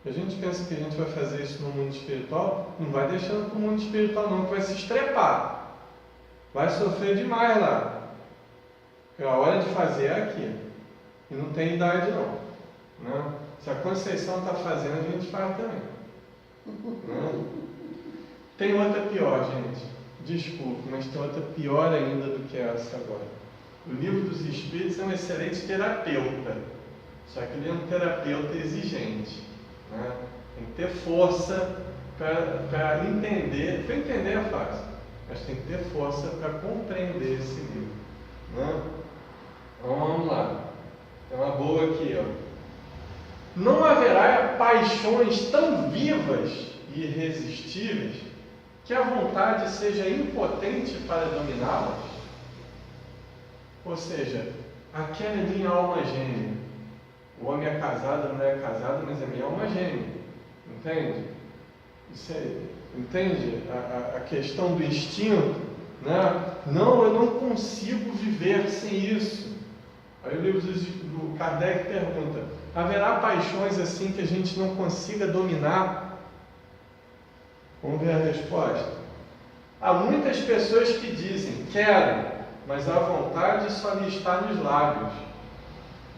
A gente pensa que a gente vai fazer isso no mundo espiritual, não vai deixando para o mundo espiritual não, que vai se estrepar. Vai sofrer demais lá. Porque a hora de fazer é aqui. E não tem idade não. Né? Se a Conceição está fazendo, a gente faz também. Né? Tem outra pior, gente. Desculpe, mas tem outra pior ainda do que essa agora. O Livro dos Espíritos é um excelente terapeuta. Só que ele é um terapeuta exigente. Né? Tem que ter força para entender. Para entender é fácil, mas tem que ter força para compreender esse livro. Né? Então vamos lá. Tem uma boa aqui, ó. Não haverá paixões tão vivas e irresistíveis que a vontade seja impotente para dominá-las. Ou seja, aquela é minha alma gêmea. O homem é casado, a mulher é casada, mas é minha alma gêmea. Entende? Isso aí. Entende? A questão do instinto, né? Não, eu não consigo viver sem isso. Aí o livro do Kardec pergunta: haverá paixões assim que a gente não consiga dominar? Vamos ver a resposta. Há muitas pessoas que dizem: quero, mas a vontade só lhe está nos lábios.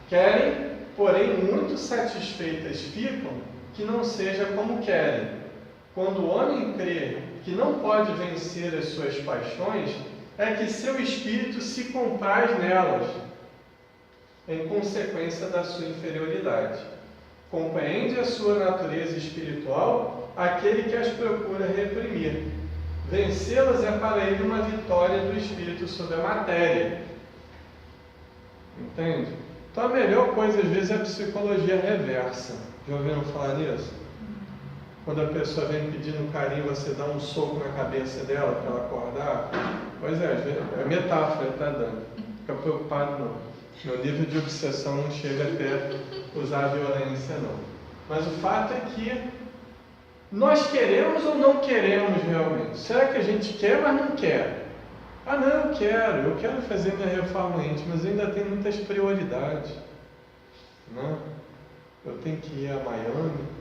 Querem, porém muito satisfeitas ficam que não seja como querem. Quando o homem crê que não pode vencer as suas paixões, é que seu espírito se compraz nelas, em consequência da sua inferioridade. Compreende a sua natureza espiritual aquele que as procura reprimir. Vencê-las é para ele uma vitória do espírito sobre a matéria. Entende? Então a melhor coisa às vezes é a psicologia reversa. Já ouviram falar nisso? Quando a pessoa vem pedindo carinho, você dá um soco na cabeça dela para ela acordar? Pois é metáfora está dando. Fica preocupado não. Meu nível de obsessão não chega até usar a violência não. Mas o fato é que nós queremos ou não queremos realmente? Será que a gente quer, mas não quer? Ah não, eu quero fazer minha reforma íntima, mas eu ainda tenho muitas prioridades. Não? Eu tenho que ir a Miami,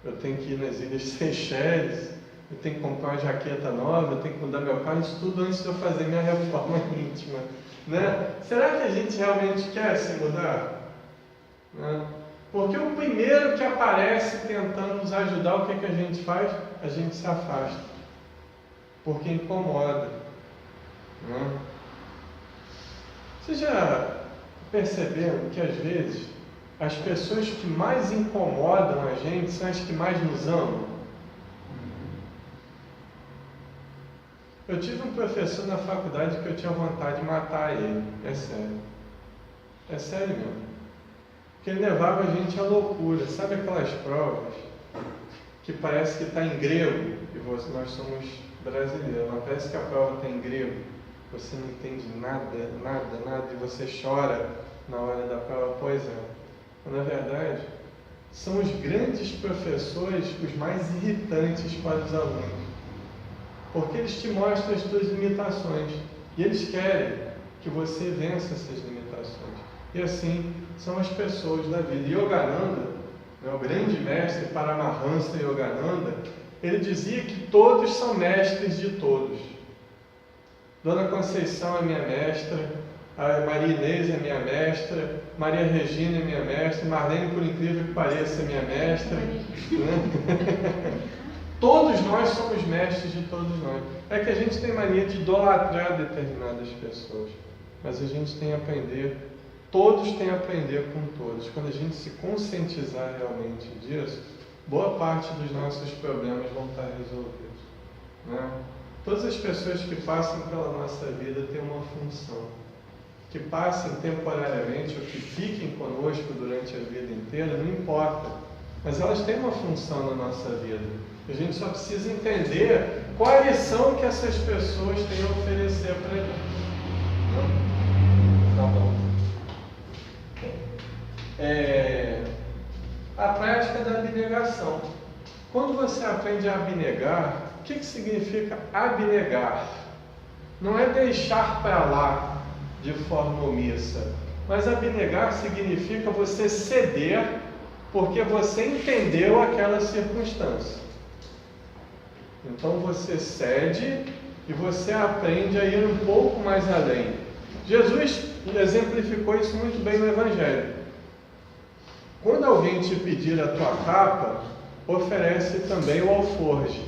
eu tenho que ir nas Ilhas Seychelles, eu tenho que comprar uma jaqueta nova, eu tenho que mudar meu carro, isso tudo antes de eu fazer minha reforma íntima. Né? Será que a gente realmente quer se mudar? Né? Porque o primeiro que aparece tentando nos ajudar, o que a gente faz? A gente se afasta. Porque incomoda. Né? Vocês já perceberam que às vezes as pessoas que mais incomodam a gente são as que mais nos amam? Eu tive um professor na faculdade que eu tinha vontade de matar ele. É sério. É sério mesmo. Porque ele levava a gente à loucura. Sabe aquelas provas que parece que está em grego? E nós somos brasileiros. Mas parece que a prova está em grego. Você não entende nada. E você chora na hora da prova. Pois é. Na verdade, são os grandes professores os mais irritantes para os alunos. Porque eles te mostram as tuas limitações. E eles querem que você vença essas limitações. E assim são as pessoas da vida. Yogananda, né, o grande mestre Paramahansa Yogananda, ele dizia que todos são mestres de todos. Dona Conceição é minha mestra, a Maria Inês é minha mestra, Maria Regina é minha mestra, Marlene, por incrível que pareça, é minha mestra. Né? Todos nós somos mestres de todos nós. É que a gente tem mania de idolatrar determinadas pessoas. Mas a gente tem a aprender, todos têm a aprender com todos. Quando a gente se conscientizar realmente disso, boa parte dos nossos problemas vão estar resolvidos. Né? Todas as pessoas que passam pela nossa vida têm uma função. Que passem temporariamente ou que fiquem conosco durante a vida inteira, não importa. Mas elas têm uma função na nossa vida. A gente só precisa entender qual a lição que essas pessoas têm a oferecer para a gente. Tá bom. A prática da abnegação. Quando você aprende a abnegar, o que significa abnegar? Não é deixar para lá de forma omissa, mas abnegar significa você ceder porque você entendeu aquela circunstância. Então você cede e você aprende a ir um pouco mais além. Jesus exemplificou isso muito bem no Evangelho. Quando alguém te pedir a tua capa, oferece também o alforje.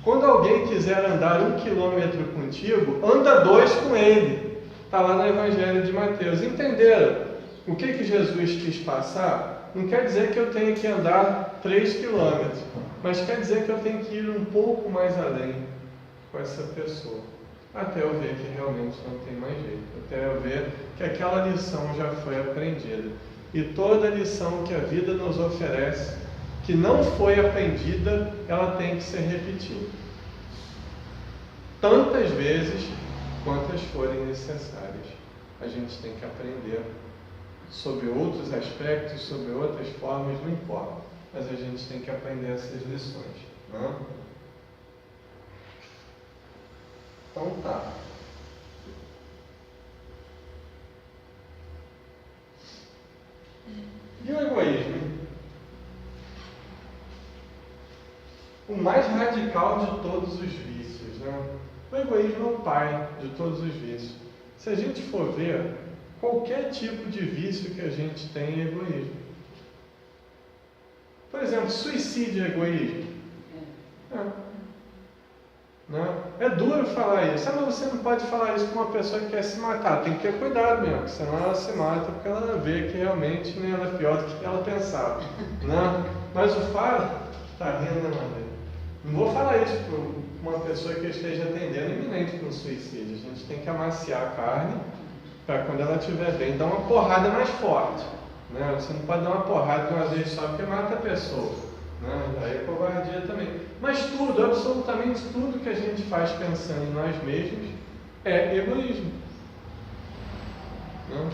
Quando alguém quiser andar 1 quilômetro contigo, anda 2 com ele. Está lá no Evangelho de Mateus. Entenderam o que Jesus quis passar? Não quer dizer que eu tenho que andar 3 quilômetros, mas quer dizer que eu tenho que ir um pouco mais além com essa pessoa. Até eu ver que realmente não tem mais jeito. Até eu ver que aquela lição já foi aprendida. E toda lição que a vida nos oferece, que não foi aprendida, ela tem que ser repetida. Tantas vezes quantas forem necessárias. A gente tem que aprender sobre outros aspectos, sobre outras formas, não importa. mas a gente tem que aprender essas lições. Né? Então tá. E o egoísmo? O mais radical de todos os vícios, né? O egoísmo é o pai de todos os vícios. Se a gente for ver, qualquer tipo de vício que a gente tem é egoísmo. Por exemplo, suicídio é egoísmo? Né? É duro falar isso. Mas você não pode falar isso para uma pessoa que quer se matar. Tem que ter cuidado mesmo, senão ela se mata porque ela vê que realmente ela é pior do que ela pensava. Né? Mas o fato... Tá rindo, né, Maria? Não vou falar isso para uma pessoa que esteja atendendo iminente para um suicídio. A gente tem que amaciar a carne para quando ela estiver bem, dar uma porrada mais forte. Né? Você não pode dar uma porrada de uma vez só porque mata a pessoa. Né? Aí é covardia também. Mas tudo, absolutamente tudo que a gente faz pensando em nós mesmos é egoísmo. Né?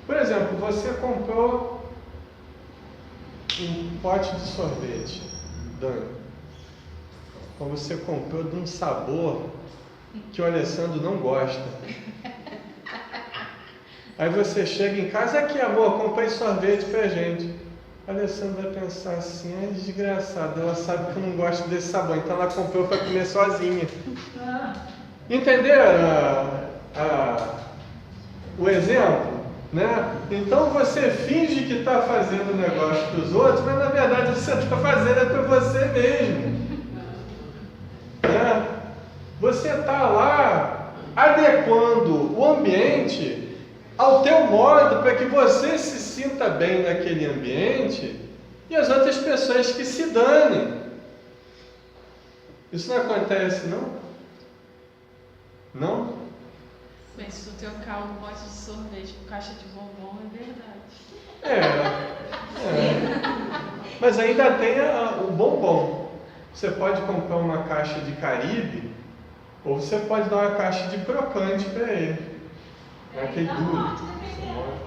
Por exemplo, você comprou um pote de sorvete, Dani. Ou você comprou de um sabor que o Alessandro não gosta. Aí você chega em casa, aqui amor, comprei sorvete pra gente. A Alessandra vai pensar assim, é desgraçado, ela sabe que eu não gosto desse sabor, então ela comprou para comer sozinha. Entenderam o exemplo? Né? Então você finge que está fazendo negócio para os outros, mas na verdade você está fazendo é para você mesmo. Né? Você está lá adequando o ambiente ao teu modo para que você se sinta bem naquele ambiente e as outras pessoas que se danem. Isso não acontece, não? Não? Mas se tu trocar um pote de sorvete por caixa de bombom, é verdade. Mas ainda tem o bombom. Você pode comprar uma caixa de Caribe ou você pode dar uma caixa de crocante para ele. Aquele duro.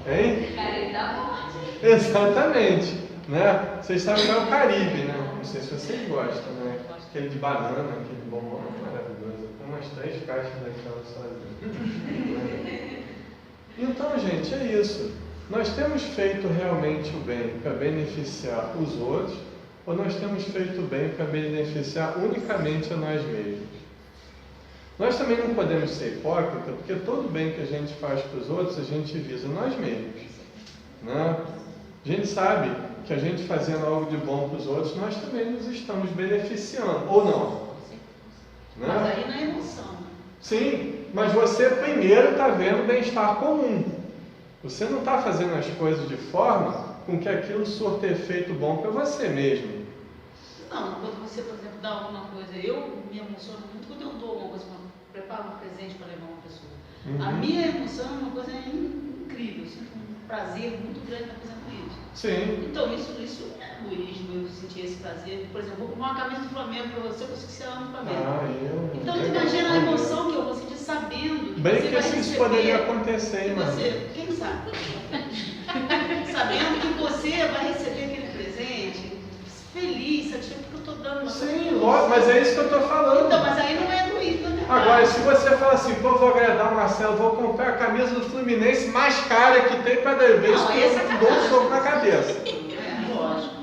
Hein? Caribe da morte. Exatamente. Né? Vocês sabem que é o Caribe, né? Não sei se vocês gostam, né? Aquele de banana, aquele bombom é maravilhoso. Com umas 3 caixas daquela sozinho. Então, gente, é isso. Nós temos feito realmente o bem para beneficiar os outros ou nós temos feito o bem para beneficiar unicamente a nós mesmos? Nós também não podemos ser hipócritas, porque todo bem que a gente faz para os outros, a gente visa nós mesmos. Né? A gente sabe que a gente fazendo algo de bom para os outros, nós também nos estamos beneficiando, ou não? Né? Mas aí na emoção. Sim, mas você primeiro está vendo o bem-estar comum. Você não está fazendo as coisas de forma com que aquilo surta efeito bom para você mesmo. Não, quando você, por exemplo, dá alguma coisa, eu me emociono muito quando eu dou alguma coisa, preparo um presente para levar uma pessoa. A minha emoção é uma coisa incrível, eu sinto um prazer muito grande na fazendo isso. Sim. Então, isso é egoísmo, eu sentir esse prazer. Por exemplo, vou comprar uma camisa do Flamengo para você, eu sei que você ama o Flamengo. Então, tu imagina a emoção que eu vou sentir sabendo que bem você que vai isso receber, poderia acontecer, hein, você, quem sabe? Sabendo que você vai receber aquele presente, feliz, satisfeito, porque eu estou dando uma coisa. Sim, lógico, mas é isso que eu estou falando. Então, mas aí não é egoísmo, né? Agora, se você fala assim, pô, vou agradar o Marcelo, vou comprar a camisa do Fluminense mais cara que tem para dar vez, Não, que esse eu é dou um soco na cabeça. É, lógico.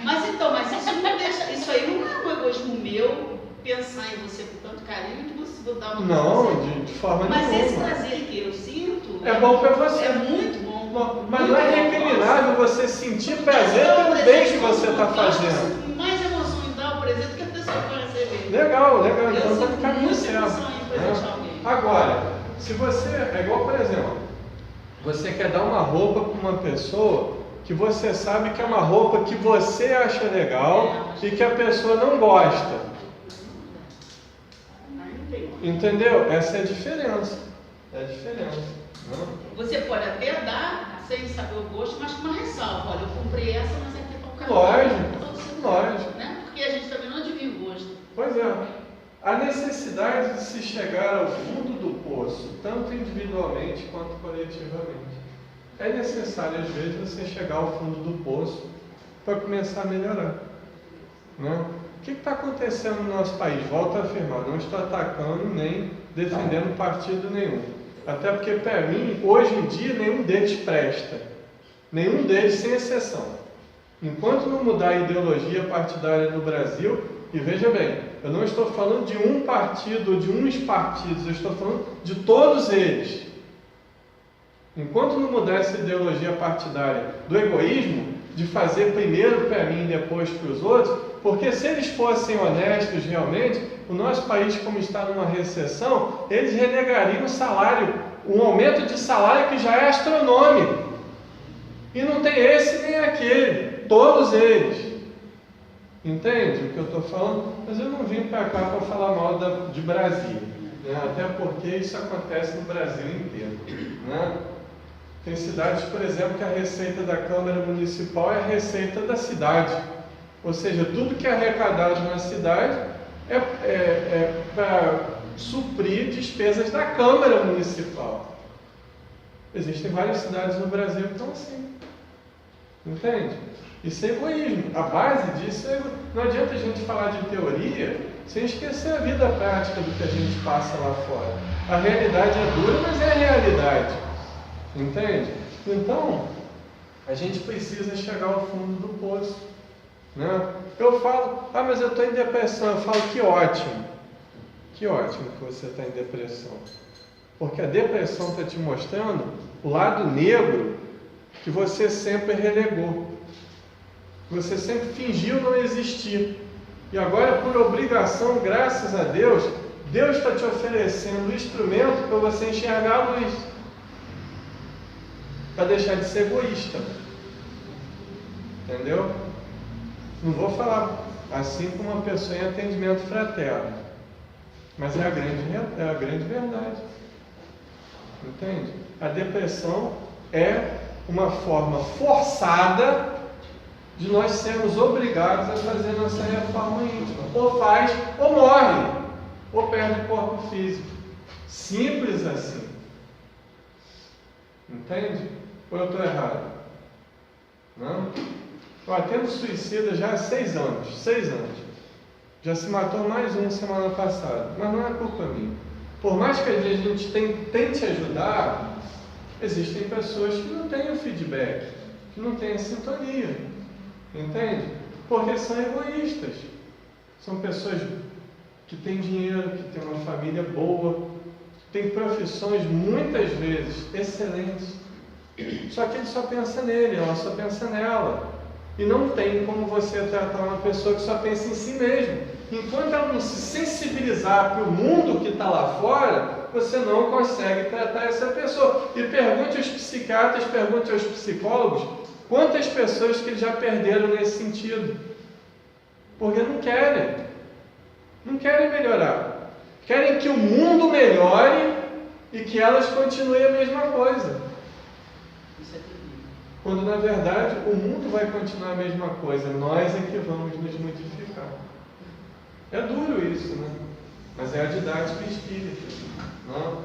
Mas então, mas isso não deixa, isso aí não é um egoísmo meu pensar em você com tanto carinho que você vou dar uma Não, de forma mas nenhuma. esse prazer que eu sinto É bom para você. é muito bom. Mas não é recriminável você sentir prazer pelo bem que você está fazendo. Eu sinto mais emoção em dar o presente que a pessoa vai receber. Legal, então Eu está no sinto caminho muita certo. emoção em presentear alguém. Agora, se você, é igual, por exemplo, você quer dar uma roupa para uma pessoa que você sabe que é uma roupa que você acha legal e que a pessoa não gosta. Entendeu? Essa é a diferença. É a diferença. Não? Você pode até dar sem saber o gosto, mas com uma ressalva. Olha, eu comprei essa, mas aqui está o cartão. Lógico. Né? Porque a gente também não adivinha o gosto. Pois é. A necessidade de se chegar ao fundo do poço, tanto individualmente quanto coletivamente. É necessário, às vezes, você chegar ao fundo do poço para começar a melhorar. Né? O que está acontecendo no nosso país? Volto a afirmar, não estou atacando nem defendendo partido nenhum. Até porque, para mim, hoje em dia, nenhum deles presta. Nenhum deles, sem exceção. Enquanto não mudar a ideologia partidária no Brasil, e veja bem, eu não estou falando de um partido ou de uns partidos, eu estou falando de todos eles. Enquanto não mudar essa ideologia partidária do egoísmo, de fazer primeiro para mim e depois para os outros, porque se eles fossem honestos realmente, o nosso país, como está numa recessão, eles renegariam o salário, um aumento de salário que já é astronômico. E não tem esse nem aquele, todos eles. Entende o que eu estou falando? Mas eu não vim para cá para falar mal de Brasília, né? Até porque isso acontece no Brasil inteiro. Né? Tem cidades, por exemplo, que a receita da Câmara Municipal é a receita da cidade. Ou seja, tudo que é arrecadado na cidade é para suprir despesas da Câmara Municipal. Existem várias cidades no Brasil que estão assim. Entende? Isso é egoísmo. A base disso é egoísmo. Não adianta a gente falar de teoria sem esquecer a vida prática do que a gente passa lá fora. A realidade é dura, mas é a realidade. Entende? Então, a gente precisa chegar ao fundo do poço. Né? Eu falo, mas eu estou em depressão. Eu falo, que ótimo. Que ótimo que você está em depressão. Porque a depressão está te mostrando o lado negro que você sempre relegou. Você sempre fingiu não existir. E agora, por obrigação, graças a Deus, Deus está te oferecendo o instrumento para você enxergar a luz. Para deixar de ser egoísta. Entendeu? Não vou falar assim como uma pessoa em atendimento fraterno. Mas é a grande verdade. Entende? A depressão é uma forma forçada de nós sermos obrigados a fazer nossa reforma íntima. Ou faz, ou morre, ou perde o corpo físico. Simples assim. Entende? Ou eu estou errado? Não? Eu atendo suicida já há 6 anos. 6 anos. Já se matou mais um semana passada. Mas não é culpa minha. Por mais que a gente tente ajudar, existem pessoas que não têm o feedback, que não têm a sintonia. Entende? Porque são egoístas. São pessoas que têm dinheiro, que têm uma família boa, têm profissões muitas vezes excelentes. Só que ele só pensa nele, ela só pensa nela. E não tem como você tratar uma pessoa que só pensa em si mesma. Enquanto ela não se sensibilizar para o mundo que está lá fora, você não consegue tratar essa pessoa. E pergunte aos psiquiatras, pergunte aos psicólogos, quantas pessoas que eles já perderam nesse sentido. Porque não querem. Não querem melhorar. Querem que o mundo melhore e que elas continuem a mesma coisa. Quando na verdade o mundo vai continuar a mesma coisa, nós é que vamos nos modificar. É duro isso, né? Mas é a didática espírita. Não?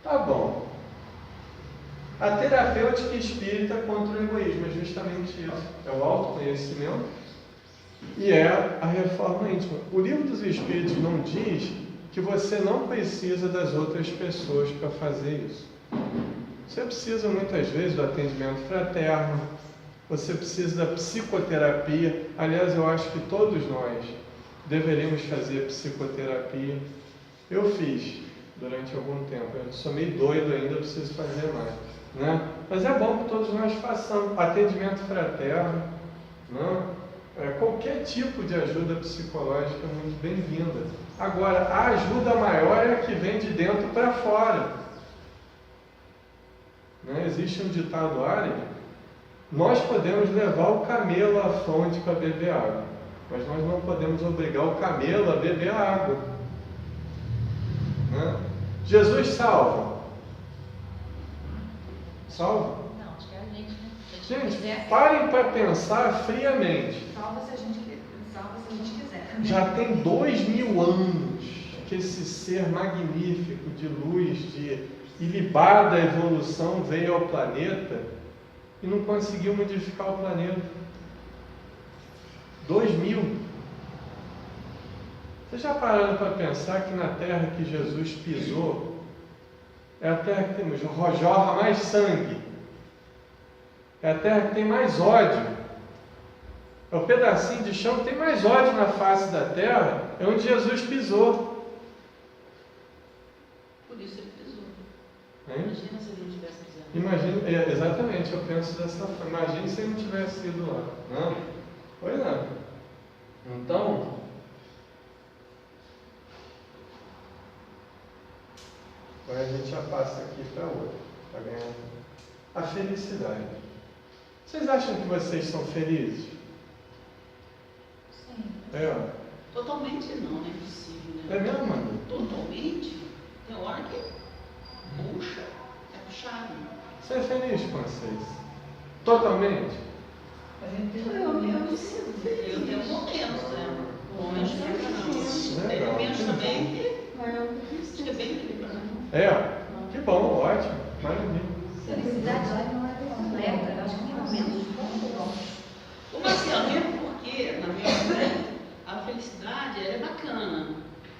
Tá bom. A terapêutica espírita contra o egoísmo é justamente isso. É o autoconhecimento e é a reforma íntima. O Livro dos Espíritos não diz que você não precisa das outras pessoas para fazer isso. Você precisa muitas vezes do atendimento fraterno, você precisa da psicoterapia. Aliás, eu acho que todos nós deveríamos fazer psicoterapia. Eu fiz durante algum tempo, eu sou meio doido ainda, preciso fazer mais. Né? Mas é bom que todos nós façamos atendimento fraterno. Né? Qualquer tipo de ajuda psicológica é muito bem-vinda. Agora, a ajuda maior é a que vem de dentro para fora. Né? Existe um ditado árabe: nós podemos levar o camelo à fonte para beber água, mas nós não podemos obrigar o camelo a beber a água. Né? Jesus salva? Salva? Não, acho que é a gente, né? Gente, parem para pensar friamente. Salva se a gente quiser. Já tem 2000 anos que esse ser magnífico de luz, de ilibada evolução veio ao planeta e não conseguiu modificar o planeta. 2000. Vocês já pararam para pensar que na terra que Jesus pisou, é a terra que temos, jorra mais sangue, é a terra que tem mais ódio, é o pedacinho de chão que tem mais ódio na face da terra, é onde Jesus pisou. Por isso ele pisou. Hein? Imagina se ele não tivesse pisado. Imagina, exatamente, eu penso dessa forma. Imagine se ele não tivesse ido lá. Não? Pois não. Então, agora a gente já passa aqui para outra, para ganhar a felicidade. Vocês acham que vocês são felizes? Sim. É, Totalmente não, não é possível, né? é mesmo, mano? Totalmente? Tem hora que puxa, é puxado. Você é feliz com vocês? Totalmente? Eu me sinto feliz. Eu tenho momentos, né? Momentos que Legal. não. Tem momentos também que é bem equilibrado. É, que bom, ótimo, maravilha. Felicidade não é completa, eu acho que tem momentos muito bons. O Marcelo, mesmo porque, na minha opinião, a felicidade ela é bacana,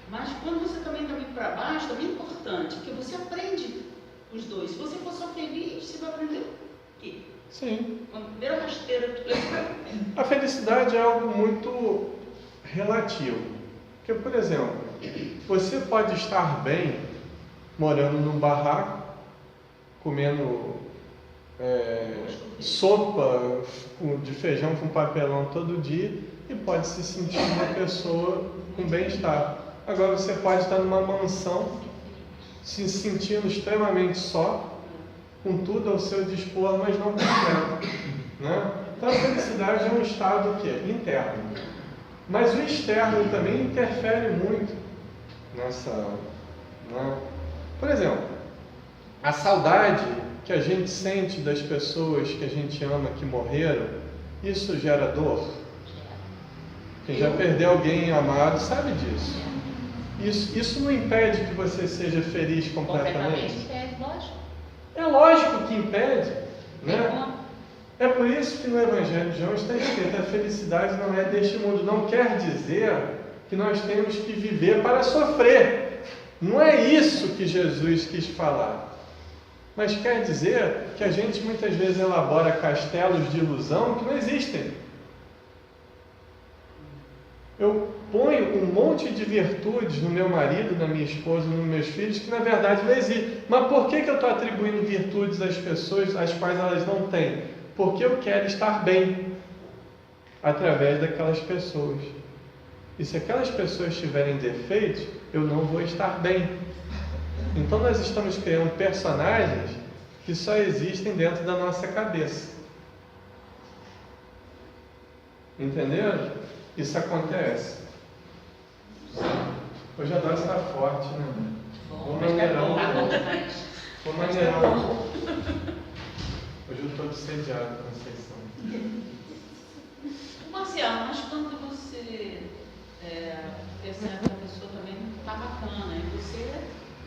mas quando você também está muito para baixo, também é importante, porque você aprende os dois. Se você for só feliz, você vai aprender o quê? Sim. Quando a primeira rasteira que tu leva. A felicidade é algo muito relativo. Porque, por exemplo, você pode estar bem morando num barraco, comendo sopa de feijão com papelão todo dia e pode se sentir uma pessoa com bem-estar. Agora você pode estar numa mansão se sentindo extremamente só, com tudo ao seu dispor, mas não completo, né? Então a felicidade é um estado o quê? Interno. Mas o externo também interfere muito nessa, né? Por exemplo, a saudade que a gente sente das pessoas que a gente ama que morreram, isso gera dor. Quem já perdeu alguém amado sabe disso. Isso não impede que você seja feliz completamente. Impede, lógico. É lógico que impede, né? É por isso que no Evangelho de João está escrito: a felicidade não é deste mundo. Não quer dizer que nós temos que viver para sofrer. Não é isso que Jesus quis falar. Mas quer dizer que a gente muitas vezes elabora castelos de ilusão que não existem. Eu ponho um monte de virtudes no meu marido, na minha esposa, nos meus filhos, que na verdade não existem. Mas por que eu estou atribuindo virtudes às pessoas às quais elas não têm? Porque eu quero estar bem através daquelas pessoas. E se aquelas pessoas tiverem defeitos, eu não vou estar bem. Então nós estamos criando personagens que só existem dentro da nossa cabeça. Entenderam? Isso acontece. Hoje a dose está forte, né? Vou maneirão. Vou maneirão. Hoje eu estou obsediado, Conceição. Marcial, mas quando você percebe que a pessoa também não está bacana, e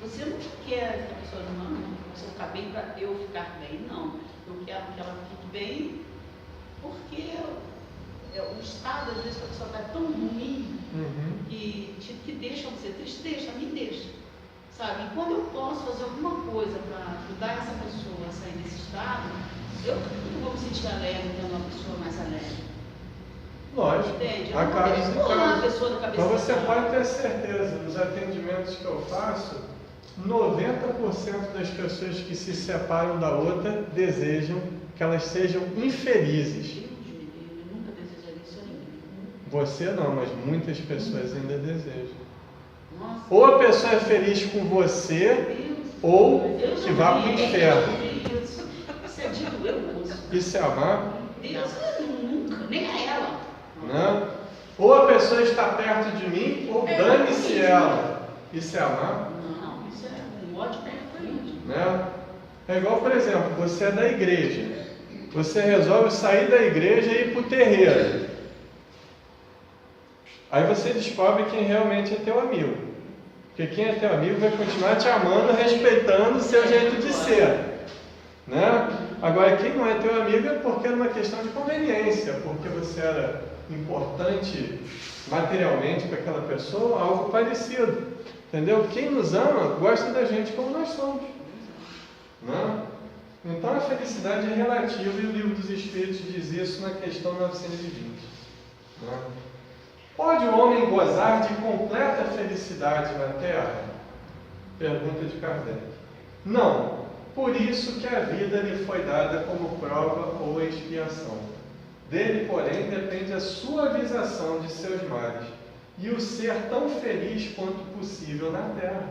você não quer que a pessoa não, você ficar bem para eu ficar bem, não. Eu quero que ela fique bem, porque o estado, às vezes, a pessoa está tão ruim que deixa você triste, me deixa. Sabe? E quando eu posso fazer alguma coisa para ajudar essa pessoa a sair desse estado, eu também vou me sentir alegre tendo uma pessoa mais alegre. Lógico. Entende? A casa, pessoa da cabeça. mas você pode ter certeza, nos atendimentos que eu faço, 90% das pessoas que se separam da outra desejam que elas sejam infelizes. Eu nunca desejaria isso a ninguém. Você não, mas muitas pessoas ainda desejam. Nossa. Ou a pessoa é feliz com você, ou que vá para o inferno. Isso é dito eu, moço. Isso é amar? Deus, nunca, nem a ela. Né? Ou a pessoa está perto de mim, ou dane-se ela. Isso é amar? Não, isso é um ódio profundo. Né? É igual, por exemplo, você é da igreja. Você resolve sair da igreja e ir para o terreiro. Aí você descobre quem realmente é teu amigo. Porque quem é teu amigo vai continuar te amando, respeitando o seu jeito de ser. Né? Agora, quem não é teu amigo é porque era uma questão de conveniência, porque você era importante materialmente para aquela pessoa, algo parecido. Entendeu? Quem nos ama gosta da gente como nós somos. Não? Então a felicidade é relativa e o Livro dos Espíritos diz isso na questão 920. Não? Pode o homem gozar de completa felicidade na Terra? Pergunta de Kardec. Não. Por isso que a vida lhe foi dada como prova ou expiação. Dele, porém, depende a suavização de seus males e o ser tão feliz quanto possível na Terra.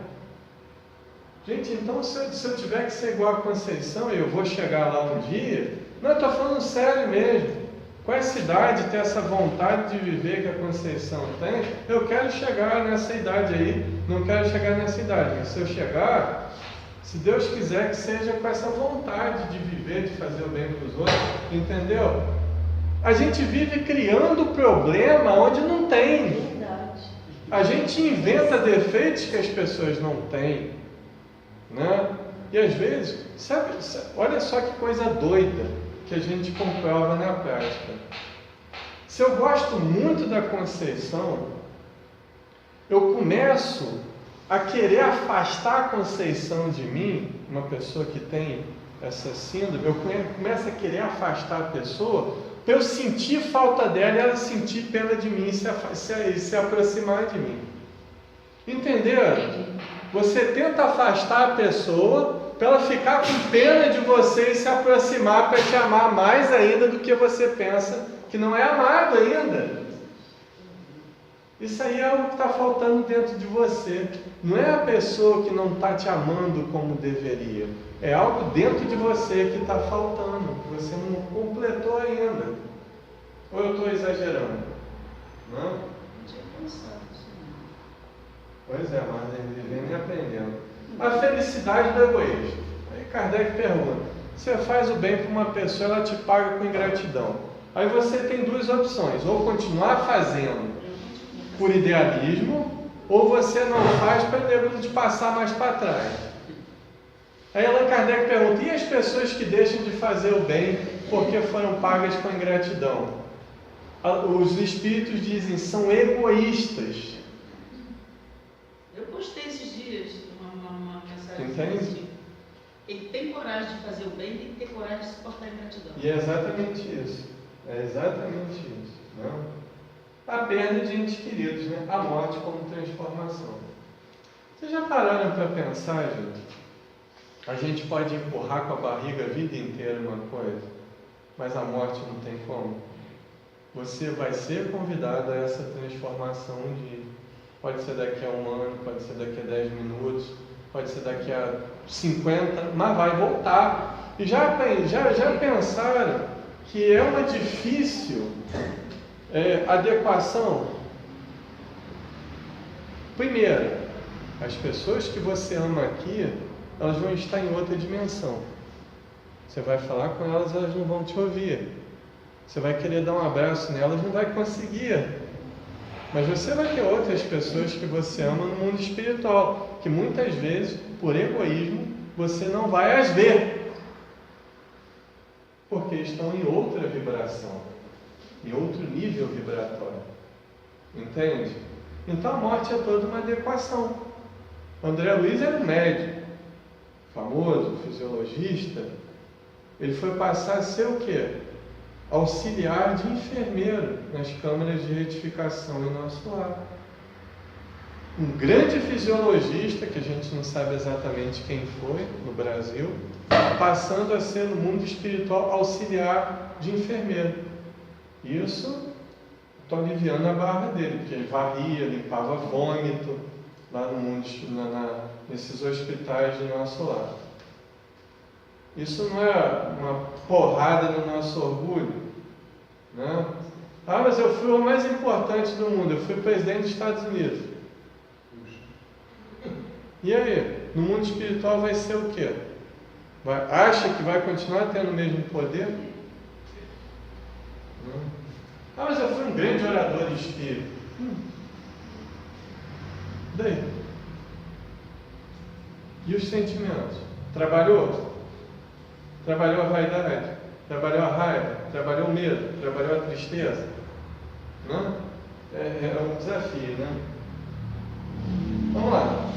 Gente, então se eu tiver que ser igual a Conceição e eu vou chegar lá um dia, não, eu estou falando sério mesmo. Com essa idade, ter essa vontade de viver que a Conceição tem, eu quero chegar nessa idade aí, não quero chegar nessa idade, mas se eu chegar, se Deus quiser que seja com essa vontade de viver, de fazer o bem para os outros, entendeu? A gente vive criando problema onde não tem. Verdade. A gente inventa defeitos que as pessoas não têm, né? E às vezes, olha só que coisa doida que a gente comprova na prática. Se eu gosto muito da Conceição, eu começo a querer afastar a Conceição de mim, uma pessoa que tem essa síndrome, eu começo a querer afastar a pessoa para eu sentir falta dela e ela sentir pena de mim e se aproximar de mim. Entenderam? Você tenta afastar a pessoa para ela ficar com pena de você e se aproximar para te amar mais ainda do que você pensa que não é amado ainda. Isso aí é o que está faltando dentro de você. Não é a pessoa que não está te amando como deveria. É algo dentro de você que está faltando, que você não completou ainda. Ou eu estou exagerando? Não? Não tinha pensado nisso. Pois é, mas vivendo e aprendendo. A felicidade do egoísmo. Aí Kardec pergunta: você faz o bem para uma pessoa, ela te paga com ingratidão. Aí você tem duas opções: ou continuar fazendo por idealismo, ou você não faz para Deus te passar mais para trás. Aí Allan Kardec pergunta: e as pessoas que deixam de fazer o bem porque foram pagas com ingratidão? Os espíritos dizem: são egoístas. Eu postei esses dias uma mensagem. Entende? Assim: ele tem coragem de fazer o bem, tem que ter coragem de suportar a ingratidão. E é exatamente isso. É exatamente isso. Não? A perda de entes queridos, né? A morte como transformação. Vocês já pararam para pensar, gente? A gente pode empurrar com a barriga a vida inteira uma coisa, mas a morte não tem como. Você vai ser convidado a essa transformação um dia. Pode ser daqui a 1 ano, pode ser daqui a 10 minutos, pode ser daqui a 50, mas vai voltar. E já pensaram que é uma difícil adequação? Primeiro, as pessoas que você ama aqui, elas vão estar em outra dimensão. Você vai falar com elas, elas não vão te ouvir. Você vai querer dar um abraço nelas, não vai conseguir. Mas você vai ter outras pessoas que você ama no mundo espiritual, que muitas vezes, por egoísmo, você não vai as ver, porque estão em outra vibração, em outro nível vibratório. Entende? Então a morte é toda uma adequação. André Luiz era um médico, famoso, fisiologista. Ele foi passar a ser o quê? Auxiliar de enfermeiro nas câmaras de retificação em nosso lar. Um grande fisiologista, que a gente não sabe exatamente quem foi no Brasil, passando a ser no mundo espiritual auxiliar de enfermeiro. Isso, estou aliviando a barra dele, porque ele varria, limpava vômito lá no mundo, nesses hospitais de nosso lar. Isso não é uma porrada no nosso orgulho, né? Ah, mas eu fui o mais importante do mundo, eu fui presidente dos Estados Unidos. E aí, no mundo espiritual vai ser o quê? Acha que vai continuar tendo o mesmo poder? Não. Ah, mas eu fui um grande orador espírita. Daí? E os sentimentos? Trabalhou? Trabalhou a vaidade, trabalhou a raiva, trabalhou o medo, trabalhou a tristeza. Né? É um desafio, né? Vamos lá.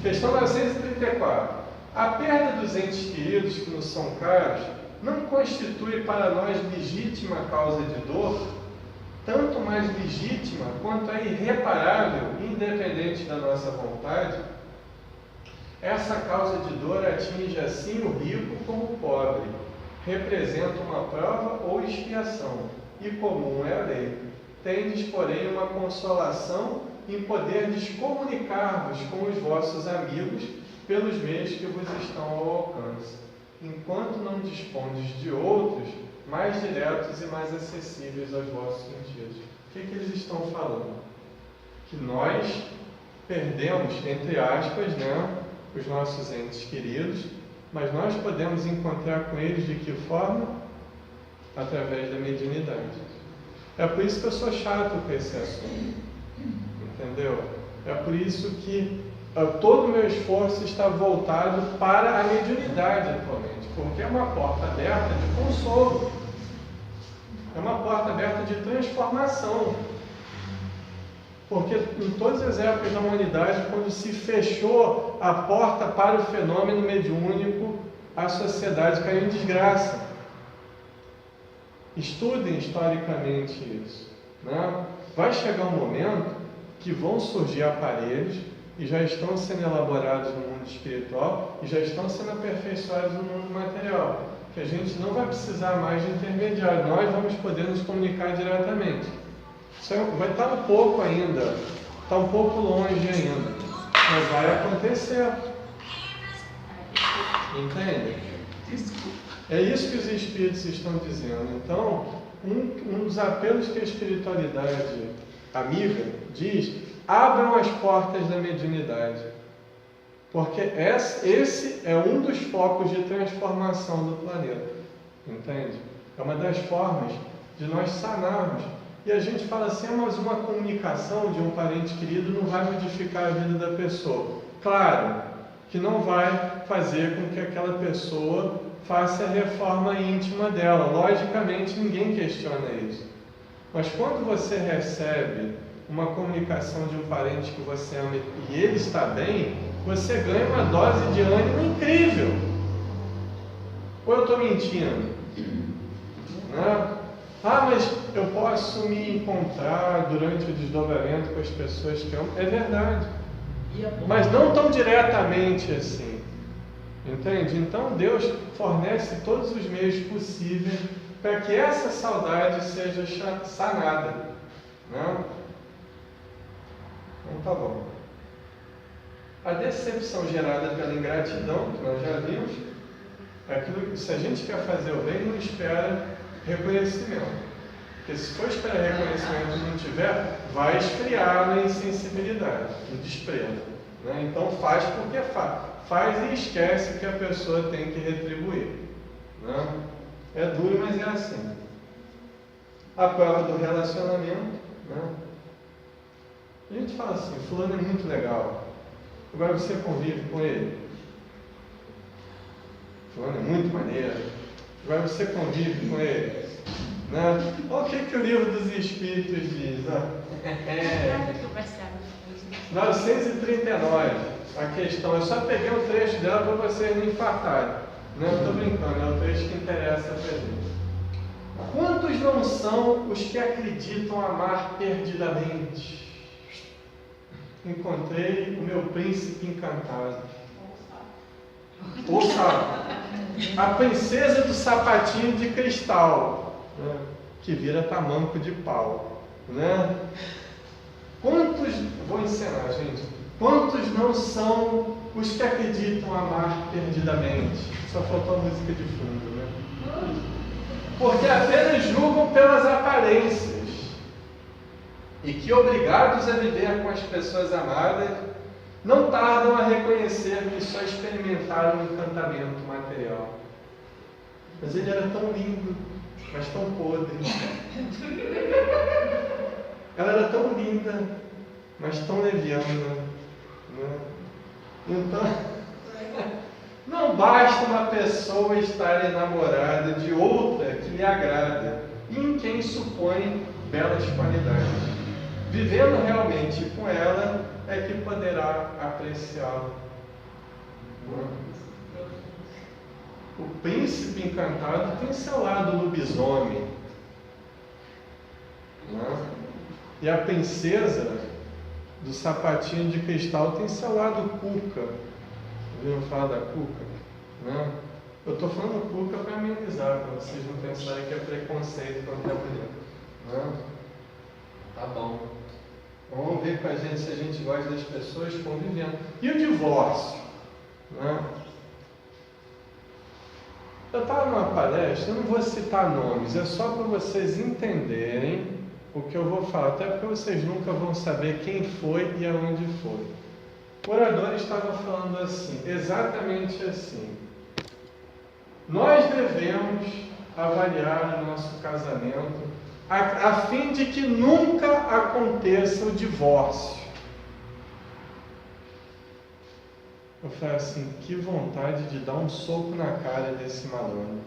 Questão 934. A perda dos entes queridos que nos são caros não constitui para nós legítima causa de dor, tanto mais legítima quanto é irreparável, independente da nossa vontade? Essa causa de dor atinge assim o rico como o pobre, representa uma prova ou expiação, e comum é a lei. Tendes, porém, uma consolação em poderdes comunicar-vos com os vossos amigos pelos meios que vos estão ao alcance, enquanto não dispondes de outros mais diretos e mais acessíveis aos vossos sentidos. O que eles estão falando? Que nós perdemos, entre aspas, né, os nossos entes queridos, mas nós podemos encontrar com eles de que forma? Através da mediunidade. É por isso que eu sou chato com esse assunto. Entendeu? É por isso que todo o meu esforço está voltado para a mediunidade atualmente, porque é uma porta aberta de consolo, é uma porta aberta de transformação. Porque em todas as épocas da humanidade, quando se fechou a porta para o fenômeno mediúnico, a sociedade caiu em desgraça. Estudem historicamente isso, né? Vai chegar um momento que vão surgir aparelhos e já estão sendo elaborados no mundo espiritual e já estão sendo aperfeiçoados no mundo material, que a gente não vai precisar mais de intermediário, nós vamos poder nos comunicar diretamente. Isso vai estar um pouco ainda, está um pouco longe ainda, mas vai acontecer. Entende? É isso que os espíritos estão dizendo. Então, um dos apelos que a espiritualidade amiga diz: abram as portas da mediunidade, porque esse é um dos focos de transformação do planeta. Entende? É uma das formas de nós sanarmos. E a gente fala assim: mas uma comunicação de um parente querido não vai modificar a vida da pessoa. Claro que não vai fazer com que aquela pessoa faça a reforma íntima dela. Logicamente, ninguém questiona isso. Mas quando você recebe uma comunicação de um parente que você ama e ele está bem, você ganha uma dose de ânimo incrível. Ou eu estou mentindo? Né? Mas eu posso me encontrar durante o desdobramento com as pessoas que amo. É verdade. Mas não tão diretamente assim. Entende? Então Deus fornece todos os meios possíveis para que essa saudade seja sanada. Né? Então tá bom. A decepção gerada pela ingratidão, que nós já vimos, é aquilo que, se a gente quer fazer o bem, não espera reconhecimento. Porque se for esperar reconhecimento e não tiver, vai esfriar na insensibilidade, no desprezo. Né? Então faz porque faz. Faz e esquece que a pessoa tem que retribuir. Né? É duro, mas é assim. A prova do relacionamento. Né? A gente fala assim: fulano é muito legal. Agora você convive com ele. Fulano é muito maneiro. Agora você convive com ele. Né? Olha o que o livro dos Espíritos diz. 939. A questão, eu só peguei um trecho dela para vocês não infartarem. Não, eu estou brincando, é o trecho que interessa para a gente. Quantos não são os que acreditam amar perdidamente? Encontrei o meu príncipe encantado. Ouça, a princesa do sapatinho de cristal, né, que vira tamanco de pau. Né? Quantos, vou encenar, gente. Quantos não são os que acreditam amar perdidamente? Só faltou a música de fundo, né? Porque apenas julgam pelas aparências. E que, obrigados a viver com as pessoas amadas, não tardam a reconhecer que só experimentaram um encantamento material. Mas ele era tão lindo, mas tão podre. Ela era tão linda, mas tão leviana. Então, não basta uma pessoa estar enamorada de outra que lhe agrada e em quem supõe belas qualidades. Vivendo realmente com ela é que poderá apreciá-la. O príncipe encantado tem seu lado lobisomem, né? E a princesa do sapatinho de cristal tem seu lado cuca. Ouviram falar da cuca? Né? Eu estou falando cuca para amenizar, para vocês não pensarem que é preconceito contra a mulher. Né? Tá bom. Vamos ver com a gente se a gente gosta das pessoas convivendo. E o divórcio? Né? Eu estava numa palestra, eu não vou citar nomes, é só para vocês entenderem o que eu vou falar, até porque vocês nunca vão saber quem foi e aonde foi. O orador estava falando assim, exatamente assim. Nós devemos avaliar o nosso casamento a fim de que nunca aconteça o divórcio. Eu falei assim, que vontade de dar um soco na cara desse malandro.